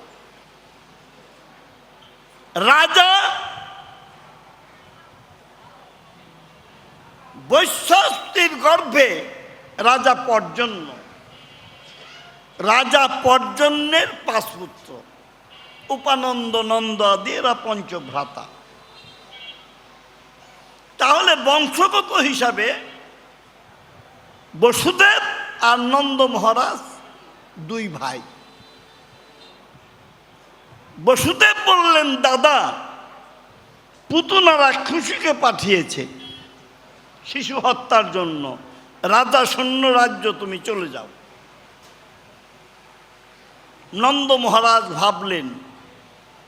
রাজা বৈশ্য স্ত্রীর গর্ভে রাজা পর্জন্য, রাজা পর্জন্যের 5 পুত্র, উপানন্দ, নন্দ আদি এরা পঞ্চভ্রাতা। তাহলে বংশগত হিসাবে বসুদেব আর নন্দ মহারাজ দুই ভাই। বসুদেব বললেন, দাদা, পুতনা রাক্ষসীকে পাঠিয়েছে শিশু হত্যার জন্য, রাজা সৈন্য রাজ্য, তুমি চলে যাও। নন্দ মহারাজ ভাবলেন,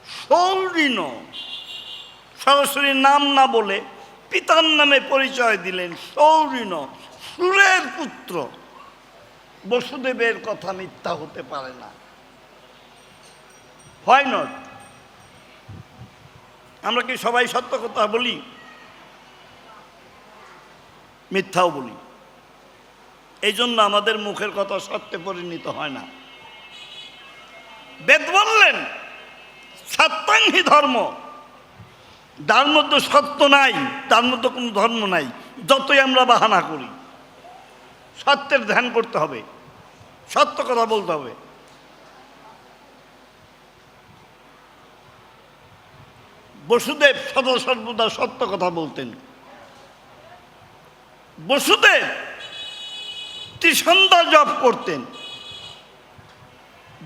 সৌরিন, সরাসরি নাম না বলে পিতার নামে পরিচয় দিলেন, সৌরিন, সুরের পুত্র, বসুদেবের কথা মিথ্যা হতে পারে না। হয় নট? আমরা কি সবাই সত্য কথা বলি? মিথ্যাও বলি। এই জন্য আমাদের মুখের কথা সত্যে পরিণত হয় না। বেদ বললেন, সত্যাংহি ধর্ম, যার মধ্যে সত্য নাই তার মধ্যে কোনো ধর্ম নাই। যতই আমরা বাহানা করি, সত্যের ধ্যান করতে হবে, সত্য কথা বলতে হবে। বসুদেব সদা সর্বদা সত্য কথা বলতেন। বসুদেব ত্রিসন্ধ্যা জপ করতেন।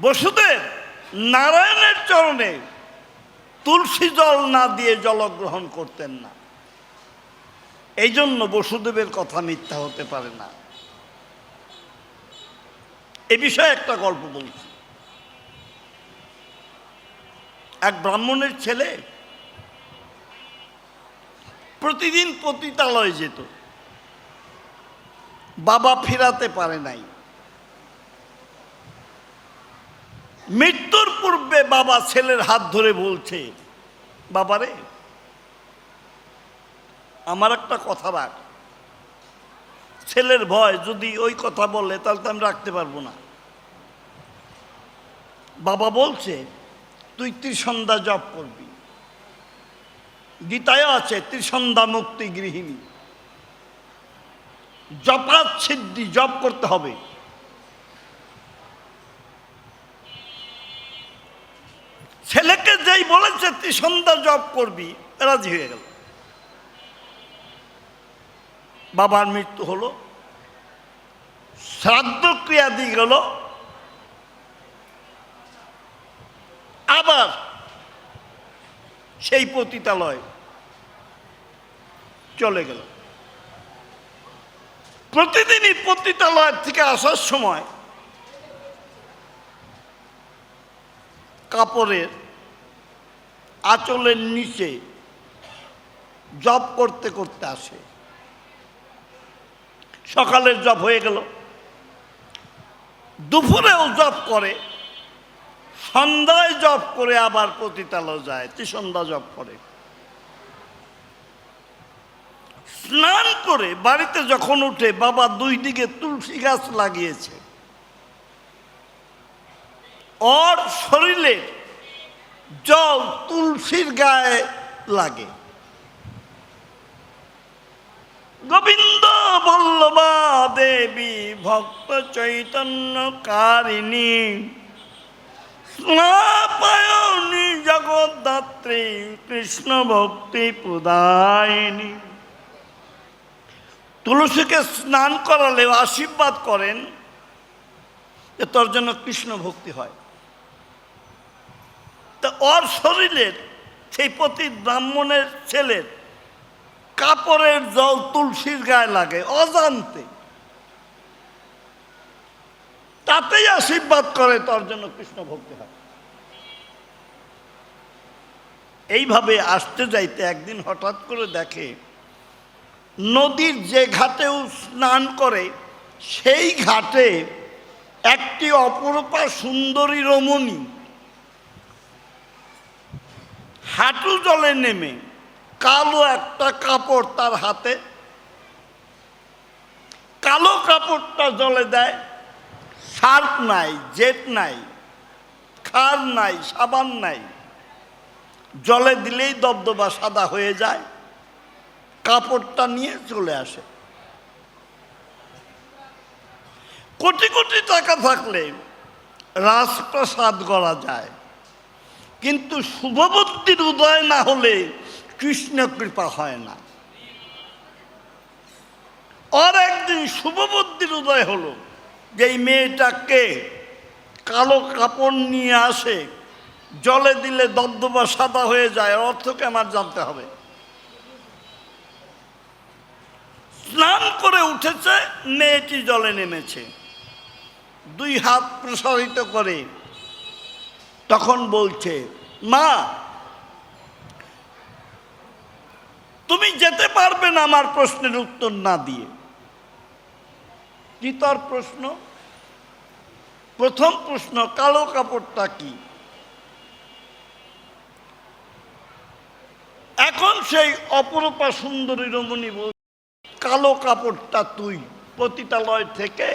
বসুদেব নারায়ণের চরণে তুলসী জল না দিয়ে জলগ্রহণ করতেন না। এই জন্য বসুদেবের কথা মিথ্যা হতে পারে না। এ বিষয়ে একটা গল্প বলছি। এক ব্রাহ্মণের ছেলে প্রতিদিন পতিতালয়ে যেত। বাবা ফেরাতে পারে নাই। মৃত্যুর পূর্বে বাবা ছেলের হাত ধরে বলছে, বাবারে, আমার একটা কথা রাখ। ছেলের ভয়, যদি ওই কথা বলে তাহলে তো আমি রাখতে পারবো না। বাবা বলছে, তুই ত্রিসন্ধ্যা জপ করবি। গীতায় আছে, ত্রিসন্ধ্যা মুক্তি গৃহিণী, জপাত সিদ্ধি, জপ করতে হবে। ছেলেকে যেই বলেছে ত্রিসন্ধ্যা জপ করবি, রাজি হয়ে গেল। বাবার মৃত্যু হলো, শ্রাদ্ধ ক্রিয়া দিয়ে গেল, আবার সেই পতিতালয় চলে গেল। প্রতিদিনই পতিতালয় থেকে আসার সময় কাপড়ের আঁচলের নিচে জপ করতে করতে আসে। সকালের জপ হয়ে গেল, দুপুরেও জপ করে, সন্ধ্যায় জপ করে আবার পতিতালয় যায়, ত্রিসন্ধ্যা জপ করে। স্নান করে বাড়িতে যখন উঠে, বাবা দুই দিকে তুলসী গাছ লাগিয়েছে। ওর শরীরে জল তুলসীর গায়ে লাগে। গোবিন্দ বল্লভা দেবী ভক্ত চৈতন্য কারিণী স্নাপায়নী জগদ্ধাত্রী কৃষ্ণ ভক্তি প্রদায়িনী। তুলসীকে স্নান করালেও আশীর্বাদ করেন যে তোর জন্য কৃষ্ণ ভক্তি হয়। তা ওর শরীরের সেই প্রতি ব্রাহ্মণের ছেলের কাপড়ের জল তুলসীর গায়ে লাগে অজান্তে, তাতেই আশীর্বাদ করে তোর জন্য কৃষ্ণ ভক্তি হয়। এইভাবে আসতে যাইতে একদিন হঠাৎ করে দেখে নদীর যে ঘাটেও স্নান করে সেই ঘাটে একটি অপরূপা সুন্দরী রমণী হাঁটু জলে নেমে কালো একটা কাপড় তার হাতে, কালো কাপড়টা জলে দেয়। সার্ফ নাই, জেট নাই, খার নাই, সাবান নাই, জলে দিলেই দবদবা সাদা হয়ে যায়। কাপড়টা নিয়ে চলে আসে। কোটি কোটি টাকা থাকলে রাজপ্রাসাদ গড়া যায়, কিন্তু শুভবুদ্ধির উদয় না হলে কৃষ্ণ কৃপা হয় না। আর একদিন শুভবুদ্ধির উদয় হলো যে এই মেয়েটাকে কালো কাপড় নিয়ে আসে, জলে দিলে দবদবা সাদা হয়ে যায়, অর্থকে আমার জানতে হবে। স্নান করে উঠেছে, মেয়েটি জলে নেমেছে, দুই হাত প্রসারিত করে তখন বলছে, মা তুমি যেতে পারবে না আমার প্রশ্নের উত্তর না দিয়ে। কি তার প্রশ্ন? প্রথম প্রশ্ন, কালো কাপড়টা কি? এখন সেই অপরূপা সুন্দরী রমণী বল, কালো কাপড়টা তুই পতিতালয় থেকে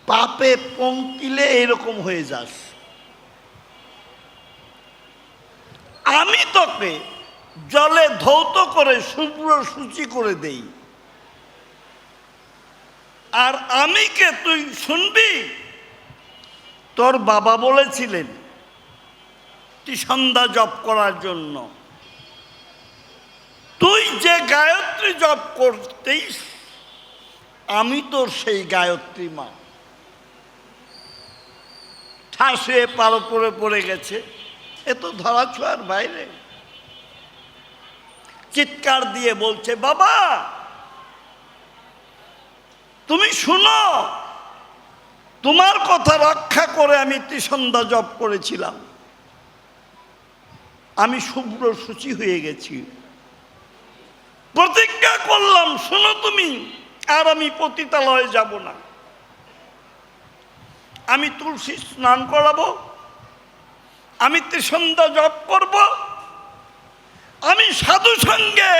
পাপে পঙ্কিলে এরকম হয়ে যাস। আমি তোকে জলে ধৌত করে শুভ্র সূচি করে দেই, আর আমি কে তুই শুনবি? তোর বাবা বলেছিলেন সন্ধ্যা জপ করার জন্য, তুই যে গায়ত্রী জপ করতিস আমি তোর সেই গায়ত্রী মা। ঠাসে পার পরে পড়ে গেছে, এ তো ধরা ছোঁয়ার বাইরে। চিৎকার দিয়ে বলছে, বাবা তুমি শুনো, তোমার কথা রক্ষা করে আমি ত্রিসন্ধ্যা জপ করেছিলাম, আমি শুভ্র সূচি হয়ে গেছি, প্রতিজ্ঞা করলাম শোনো তুমি, আর আমি পতিতালয়ে যাব না, আমি তুলসী স্নান করাবো, আমি ত্রিসন্ধ্যা জপ করব, আমি সাধু সঙ্গে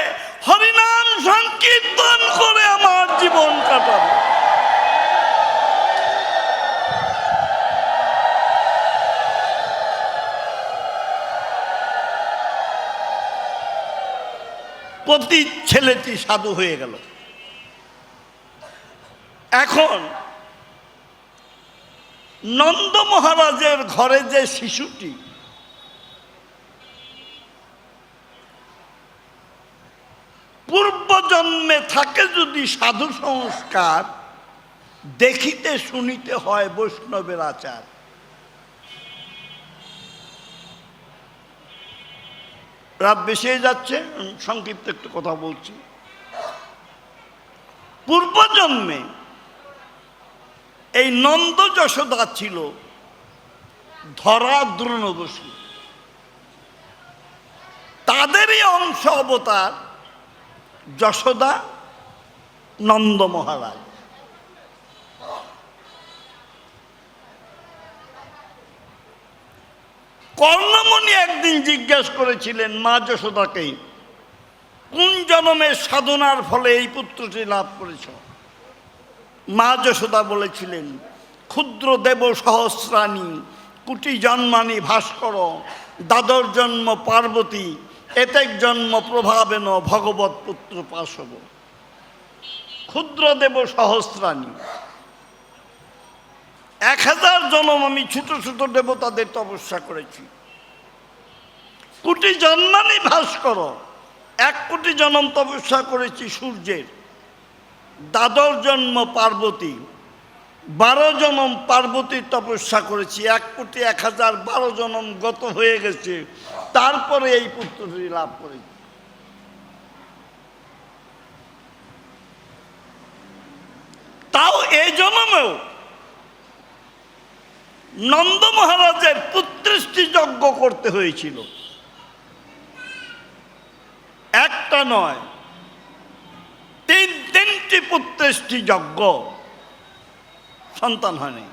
হরিনাম সংকীর্তন করে আমার জীবন কাটাবো। প্রতি ছেলেটি সাধু হয়ে গেল। এখন নন্দ মহারাজের ঘরে যে শিশুটি পূর্বজন্মে থাকে যদি সাধু সংস্কার, দেখিতে শুনিতে হয় বৈষ্ণবের আচার। রাত বেশি হয়ে যাচ্ছে, সংক্ষিপ্ত একটু কথা বলছি। পূর্বজন্মে এই নন্দ যশোদা ছিল ধরা দ্রোণবসু, তাদেরই অংশ অবতার যশোদা নন্দ মহারাজ। কর্ণমণি একদিন জিজ্ঞাসা করেছিলেন মা যশোদাকে, কোন জন্মের সাধনার ফলে এই পুত্রটি লাভ করেছ? মা যশোদা বলেছিলেন, ক্ষুদ্র দেব সহস্রাণী কুটি জন্মানি ভাস্কর, দ্বাদশ জন্ম পার্বতী, এতেক জন্ম প্রভাবেন ভগবত পুত্র পাশব। ক্ষুদ্র দেব সহস্রাণী, 1000 জন্ম আমি ছোট ছোট দেবতাদের তপস্যা করেছি। কোটি জন্মানি ভাস্কর, 1 কোটি জন্ম তপস্যা করেছি সূর্যের। দ্বাদশ জন্ম পার্বতী, 12 জন্ম পার্বতীর তপস্যা করেছি। 1 কোটি 1000 12 জন্ম গত হয়ে গেছে, তারপরে এই পুত্রটি লাভ করেছি। তাও এই জন্মেও নন্দ মহারাজের পুত্রেষ্টি যজ্ঞ করতে হয়েছিল, একটা নয়, 3টি পুত্রেষ্টি যজ্ঞ, সন্তান হয়নি।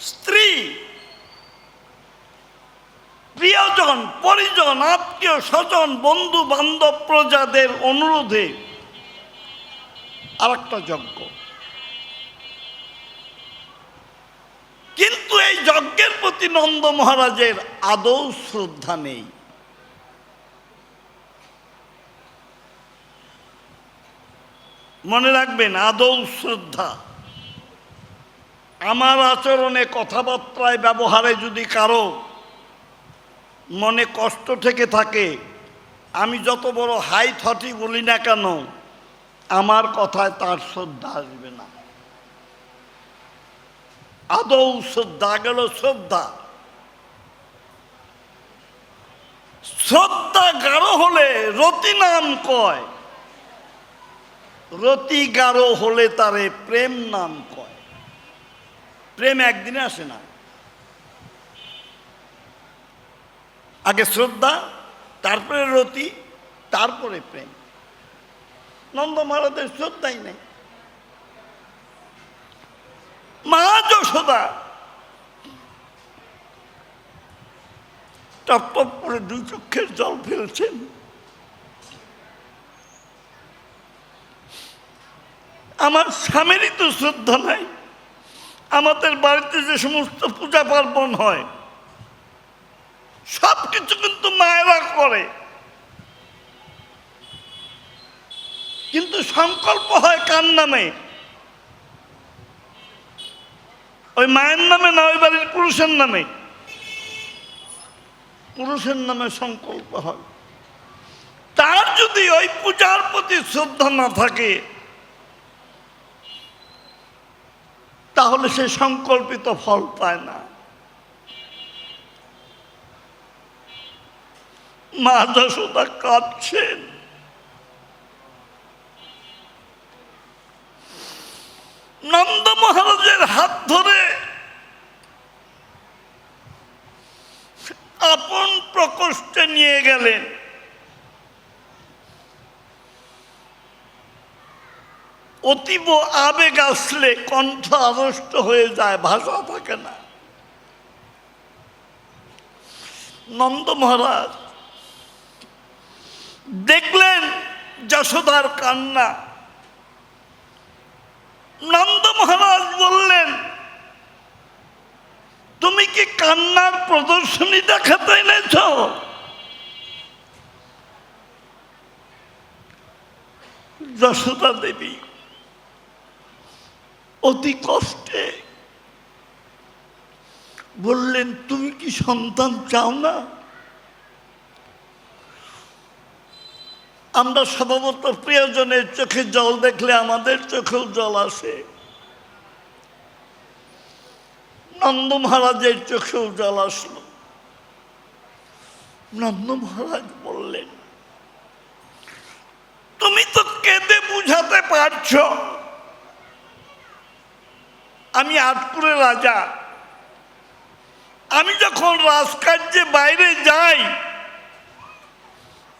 স্ত্রী, প্রিয়জন, পরিজন, আত্মীয় স্বজন, বন্ধু বান্ধব, প্রজাদের অনুরোধে আরেকটা যজ্ঞ। কিন্তু এই যজ্ঞের প্রতি নন্দ মহারাজের আদৌ শ্রদ্ধা নেই। মনে রাখবেন, আদৌ শ্রদ্ধা। আমার আচরণে, কথাবার্তায়, ব্যবহারে যদি কারো মনে কষ্ট থেকে থাকে, আমি যত বড় হাই থটি বলি না কেন, আমার কথায় তার শ্রদ্ধা আসবে না। আদৌ শ্রদ্ধা গেল শ্রদ্ধা। শ্রদ্ধা গাঢ় হলে রতি নাম কয়, রতি গাঢ় হলে তারে প্রেম নাম কয়। প্রেম একদিনে আসে না, আগে শ্রদ্ধা, তারপরে রতি, তারপরে প্রেম। নন্দ মহারাজের শ্রদ্ধাই নেই। মা যশোদা টপ টপ করে দুই চক্ষের জল ফেলছেন। আমার স্বামীরই তো শ্রদ্ধা নাই। আমাদের বাড়িতে যে সমস্ত পূজা পার্বণ হয় সব কিছু কিন্তু মায়েরা করে, কিন্তু সংকল্প হয় কার নামে? ওই মায়ের নামে না, ওই বাড়ির পুরুষের নামে। পুরুষের নামে সংকল্প হয়। তার যদি ওই পূজার প্রতি শ্রদ্ধা না থাকে তাহলে সে সংকল্পিত ফল পায় না। মা যশোদা কাঁদছেন। নন্দ মহারাজের হাত ধরে আপন প্রকোষ্ঠে নিয়ে গেলেন। অতীব আবেগ আসলে কণ্ঠ আড়ষ্ট হয়ে যায়, ভাষা থাকে না। নন্দ মহারাজ দেখলেন যশোদার কান্না। নন্দ মহারাজ বললেন, তুমি কি কান্নার প্রদর্শনী দেখাতে এনেছ? যশোদা দেবী অতি কষ্টে বললেন, তুমি কি সন্তান চাও না? আমরা স্বভাবত প্রিয়জনের চোখে জল দেখলে আমাদের চোখেও জল আসে। নন্দ মহারাজের চোখেও জল আসলো। নন্দ মহারাজ বললেন, তুমি তো কেঁদে বুঝাতে পারছ আমি আটপুরের রাজা। আমি যখন রাজকার্যে বাইরে যাই,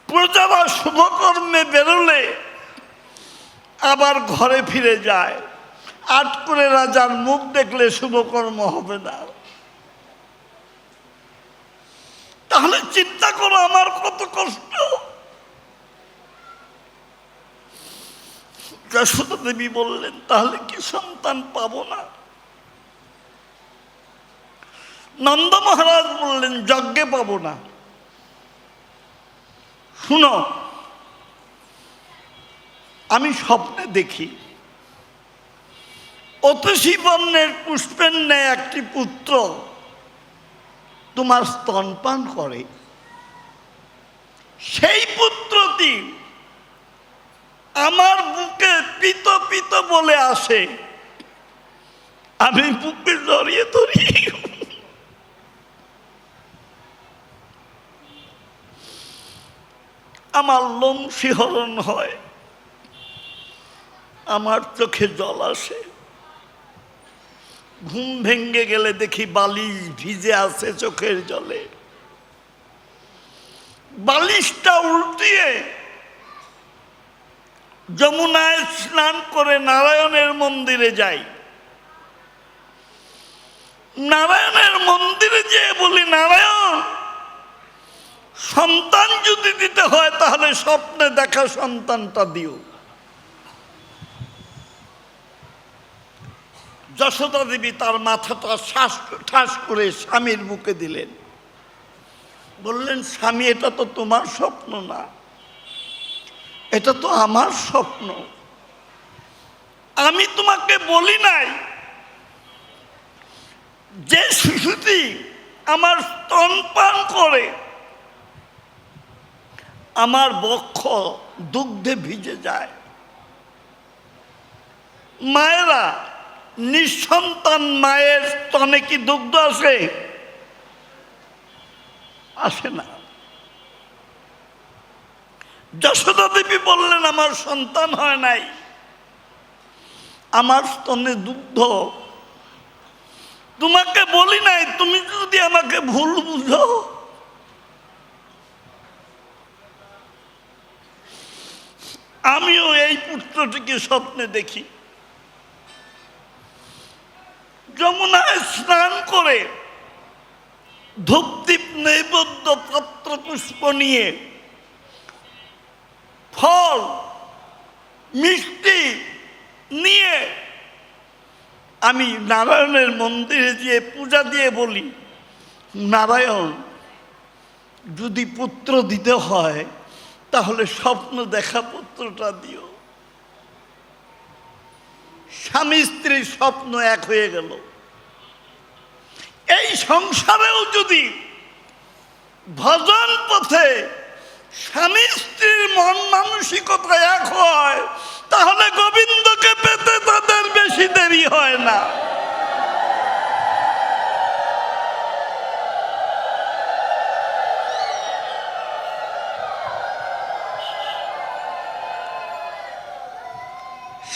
প্রজারা শুভকর্মে বেরোলে আবার ঘরে ফিরে যায়। আটপুরে রাজার মুখ দেখলে শুভকর্ম হবে না। তাহলে চিন্তা করো আমার কত কষ্ট। যশোদা দেবী বললেন, তাহলে কি সন্তান পাবো না? নন্দ মহারাজ বললেন, যজ্ঞে পাবো না। শুনো, আমি স্বপ্নে দেখি অতসী বর্ণের পুষ্পের ন্যায় একটি পুত্র তোমার স্তনপান করে। সেই পুত্রটি আমার বুকে পিত পিত বলে আসে। আমি বুকে জড়িয়ে ধরি। আমার লোম শিহরণ হয়, আমার চোখে জল আসে। ঘুম ভেঙে গেলে দেখি বালিশ ভিজে আছে চোখের জলে। বালিশটা উল্টিয়ে যমুনায় স্নান করে নারায়ণের মন্দিরে যাই। নারায়ণের মন্দিরে যেয়ে বলি, নারায়ণ, সন্তান যদি দিতে হয় তাহলে স্বপ্নে দেখা সন্তানটা দিও। যশোদা দেবী তার মাথাটা ঠাস করে স্বামীর বুকে দিলেন। বললেন, স্বামী, এটা তো তোমার স্বপ্ন না, এটা তো আমার স্বপ্ন। আমি তোমাকে বলি নাই যে শিশুটি আমার স্তনপান করে আমার বক্ষ দুগ্ধে ভিজে যায়। মায়েরা, নিঃসন্তান মায়ের স্তনে কি দুগ্ধ আসে? আসে না। যশোদা দেবী বললেন, আমার সন্তান হয় নাই, আমার স্তনে দুগ্ধ। তোমাকে বলি নাই, তুমি যদি আমাকে ভুল বুঝো। আমিও এই পুত্রটিকে স্বপ্নে দেখি যমুনায় স্নান করে ধূপদীপ নৈবেদ্য পত্র পুষ্প নিয়ে, ফল মিষ্টি নিয়ে আমি নারায়ণের মন্দিরে গিয়ে পূজা দিয়ে বলি, নারায়ণ, যদি পুত্র দিতে হয় তাহলে স্বপ্ন দেখা পুত্রটা দিও। স্বামী স্ত্রীর স্বপ্ন এক হয়ে গেল। এই সংসারেও যদি ভজন পথে স্বামী স্ত্রীর মন মানসিকতা এক হয়, তাহলে গোবিন্দকে পেতে তাদের বেশি দেরি হয় না।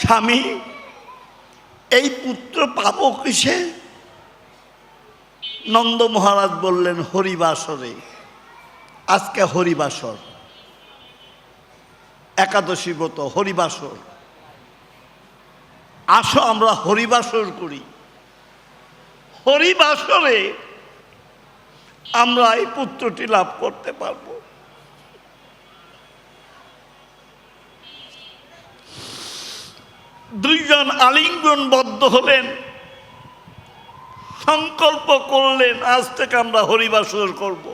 স্বামী, এই পুত্র পাবো কিসে? নন্দ মহারাজ বললেন, হরিবাসরে। আজকে হরিবাসর, একাদশী ব্রত, হরিবাসর। আসো আমরা হরিবাসর করি। হরিবাসরে আমরা এই পুত্রটি লাভ করতে পারব। দুইজন আলিঙ্গনবদ্ধ হলেন, সংকল্প করলেন, আজ থেকে আমরা হরিবাসর করব।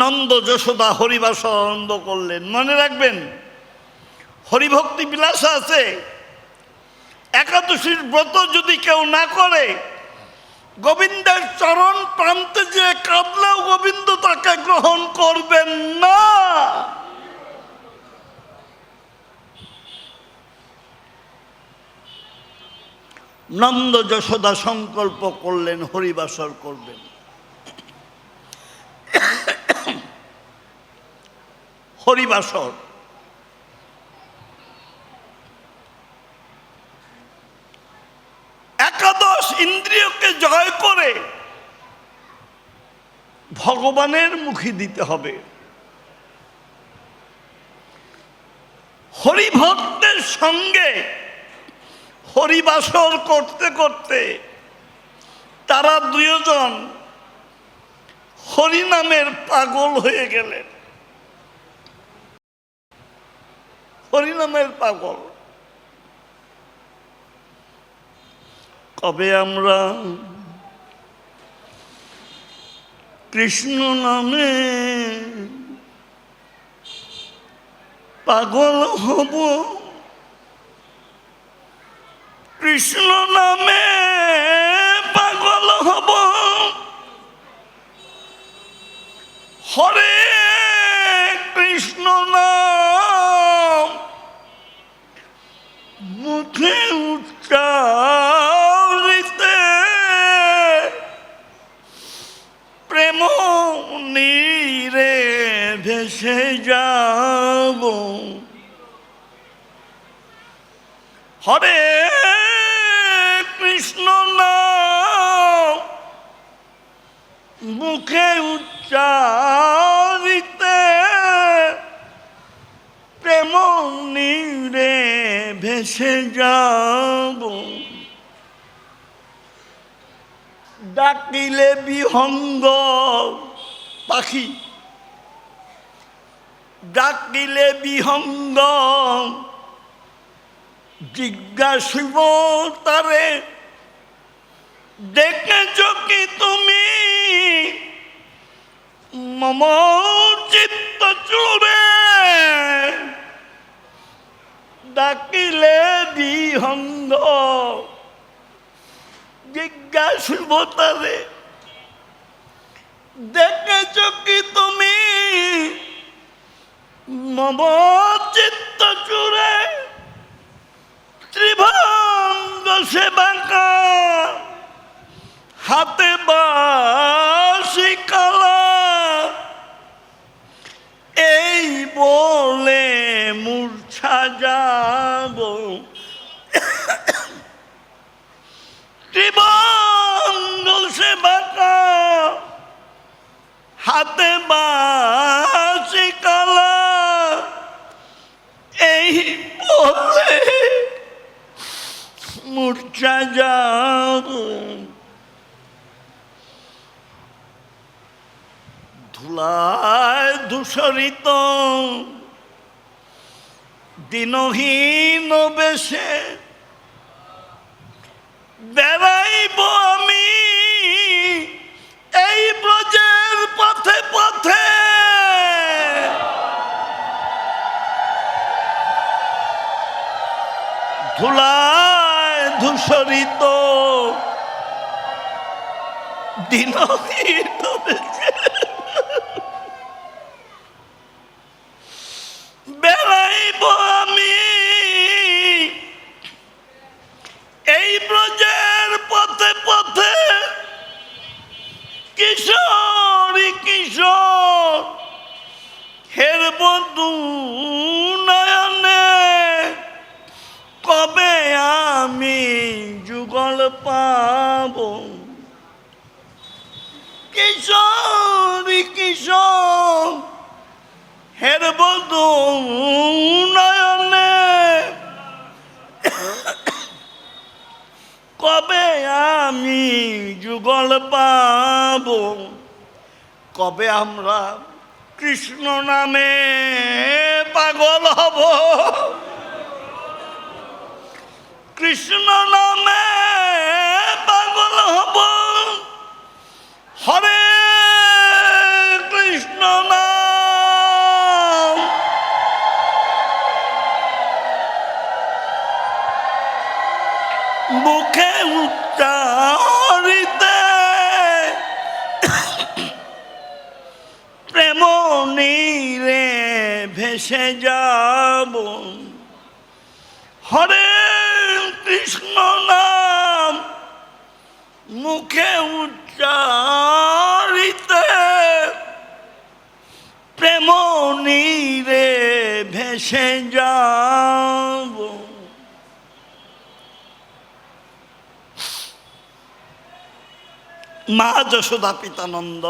নন্দ যশোদা হরিবাসর আনন্দ করলেন। মনে রাখবেন, হরিভক্তি বিলাস আছে। একাদশীর ব্রত যদি কেউ না করে, গোবিন্দের চরণ প্রান্তে যে কাঁদলেও গোবিন্দ তাকে গ্রহণ করবেন না। নন্দ যশোদা সংকল্প করলেন হরিবাসর করবেন। হরিবাসর একাদশ ইন্দ্রিয়কে জয় করে ভগবানের মুখে দিতে হবে। হরিভক্তের সঙ্গে হরিবাসর করতে করতে তারা দুজন হরিনামের পাগল হয়ে গেলেন। হরিনামের পাগল। কবে আমরা কৃষ্ণ নামে পাগল হব, কৃষ্ণ নামে পাগল হব, হরে কৃষ্ণ নাম মুখে উচ্চারিতে প্রেম নীরে ভেসে যাব। হরে কৃষ্ণ নাম মুখে উচ্চারিতে প্রেম নীরে ভেসে যাব। ডাকিলে বিহঙ্গ পাখি, ডাকিলে বিহঙ্গ জিজ্ঞাসিব তারে, দেখেছ কি তুমি মম চিত্ত চূড়ে? ডাকিলে বিহঙ্গ জিজ্ঞাসিব তারে, দেখেছ কি তুমি মম চিত্ত চূড়ে ত্রিভঙ্গ সে বাঁকা হাতে বাঁশি কালা এই বলে মূর্ছা যাব ত্রিভঙ্গ সে বাঁকা হাতে বাঁশি কালা এই বলে মূর্ছা যাব ধুলায় ধূসরিত দিনহীন বেশে বেড়াইব আমি এই ব্রজের পথে পথে ধুলায় ধূসরিত দিনহীন বেশে বেড়াইব আমি এই ব্রজের পথে পথে কিশোরী কিশোর হের বধূ নয়নে কবে আমি যুগল পাব কিশোরী কিশোর হের বধূ নয়নে কবে আমি যুগল পাব কবে আমরা কৃষ্ণ নামে পাগল হব কৃষ্ণ নামে পাগল হব হরে কৃষ্ণ নাম মুখে উচ্চারিতে প্রেম নীরে ভেসে যাব হরে কৃষ্ণ নাম মুখে উচ্চারিতে প্রেম নীরে ভেসে যাব মা যশোদা পিতানন্দ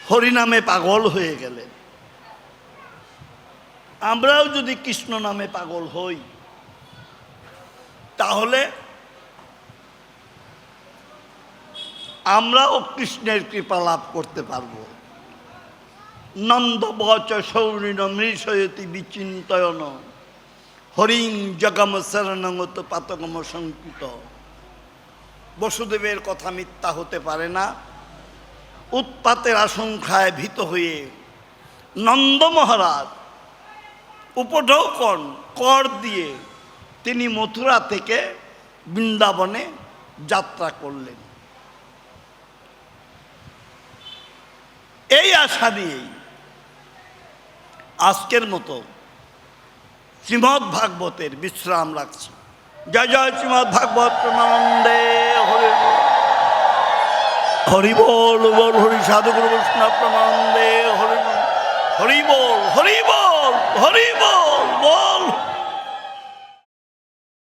হরিনামে পাগল হয়ে গেলেন আমরাও যদি কৃষ্ণ নামে পাগল হই তাহলে আমরাও কৃষ্ণের কৃপা লাভ করতে পারব নন্দ বচ সৌরিণ মৃষয়তি বিচিন্তয়ন হরিং জগম শরণগত পাতকম সংকৃত বসুদেবের কথা মিথ্যা হতে পারে না উৎপাতের আশঙ্কায় ভীত হয়ে নন্দ মহারাজ উপঢৌকন কর দিয়ে তিনি মথুরা থেকে বৃন্দাবনে যাত্রা করলেন এই আশা নিয়েই আজকের মতো শ্রীমদ্ ভাগবতের বিশ্রাম রাখছি জয় জয় শ্রীমদ্ ভাগবত প্রেমানন্দে হরি হরি বল বল হরি সাধুগুরু বৈষ্ণব প্রেমানন্দে হরি হরি বল হরি বল হরি বল।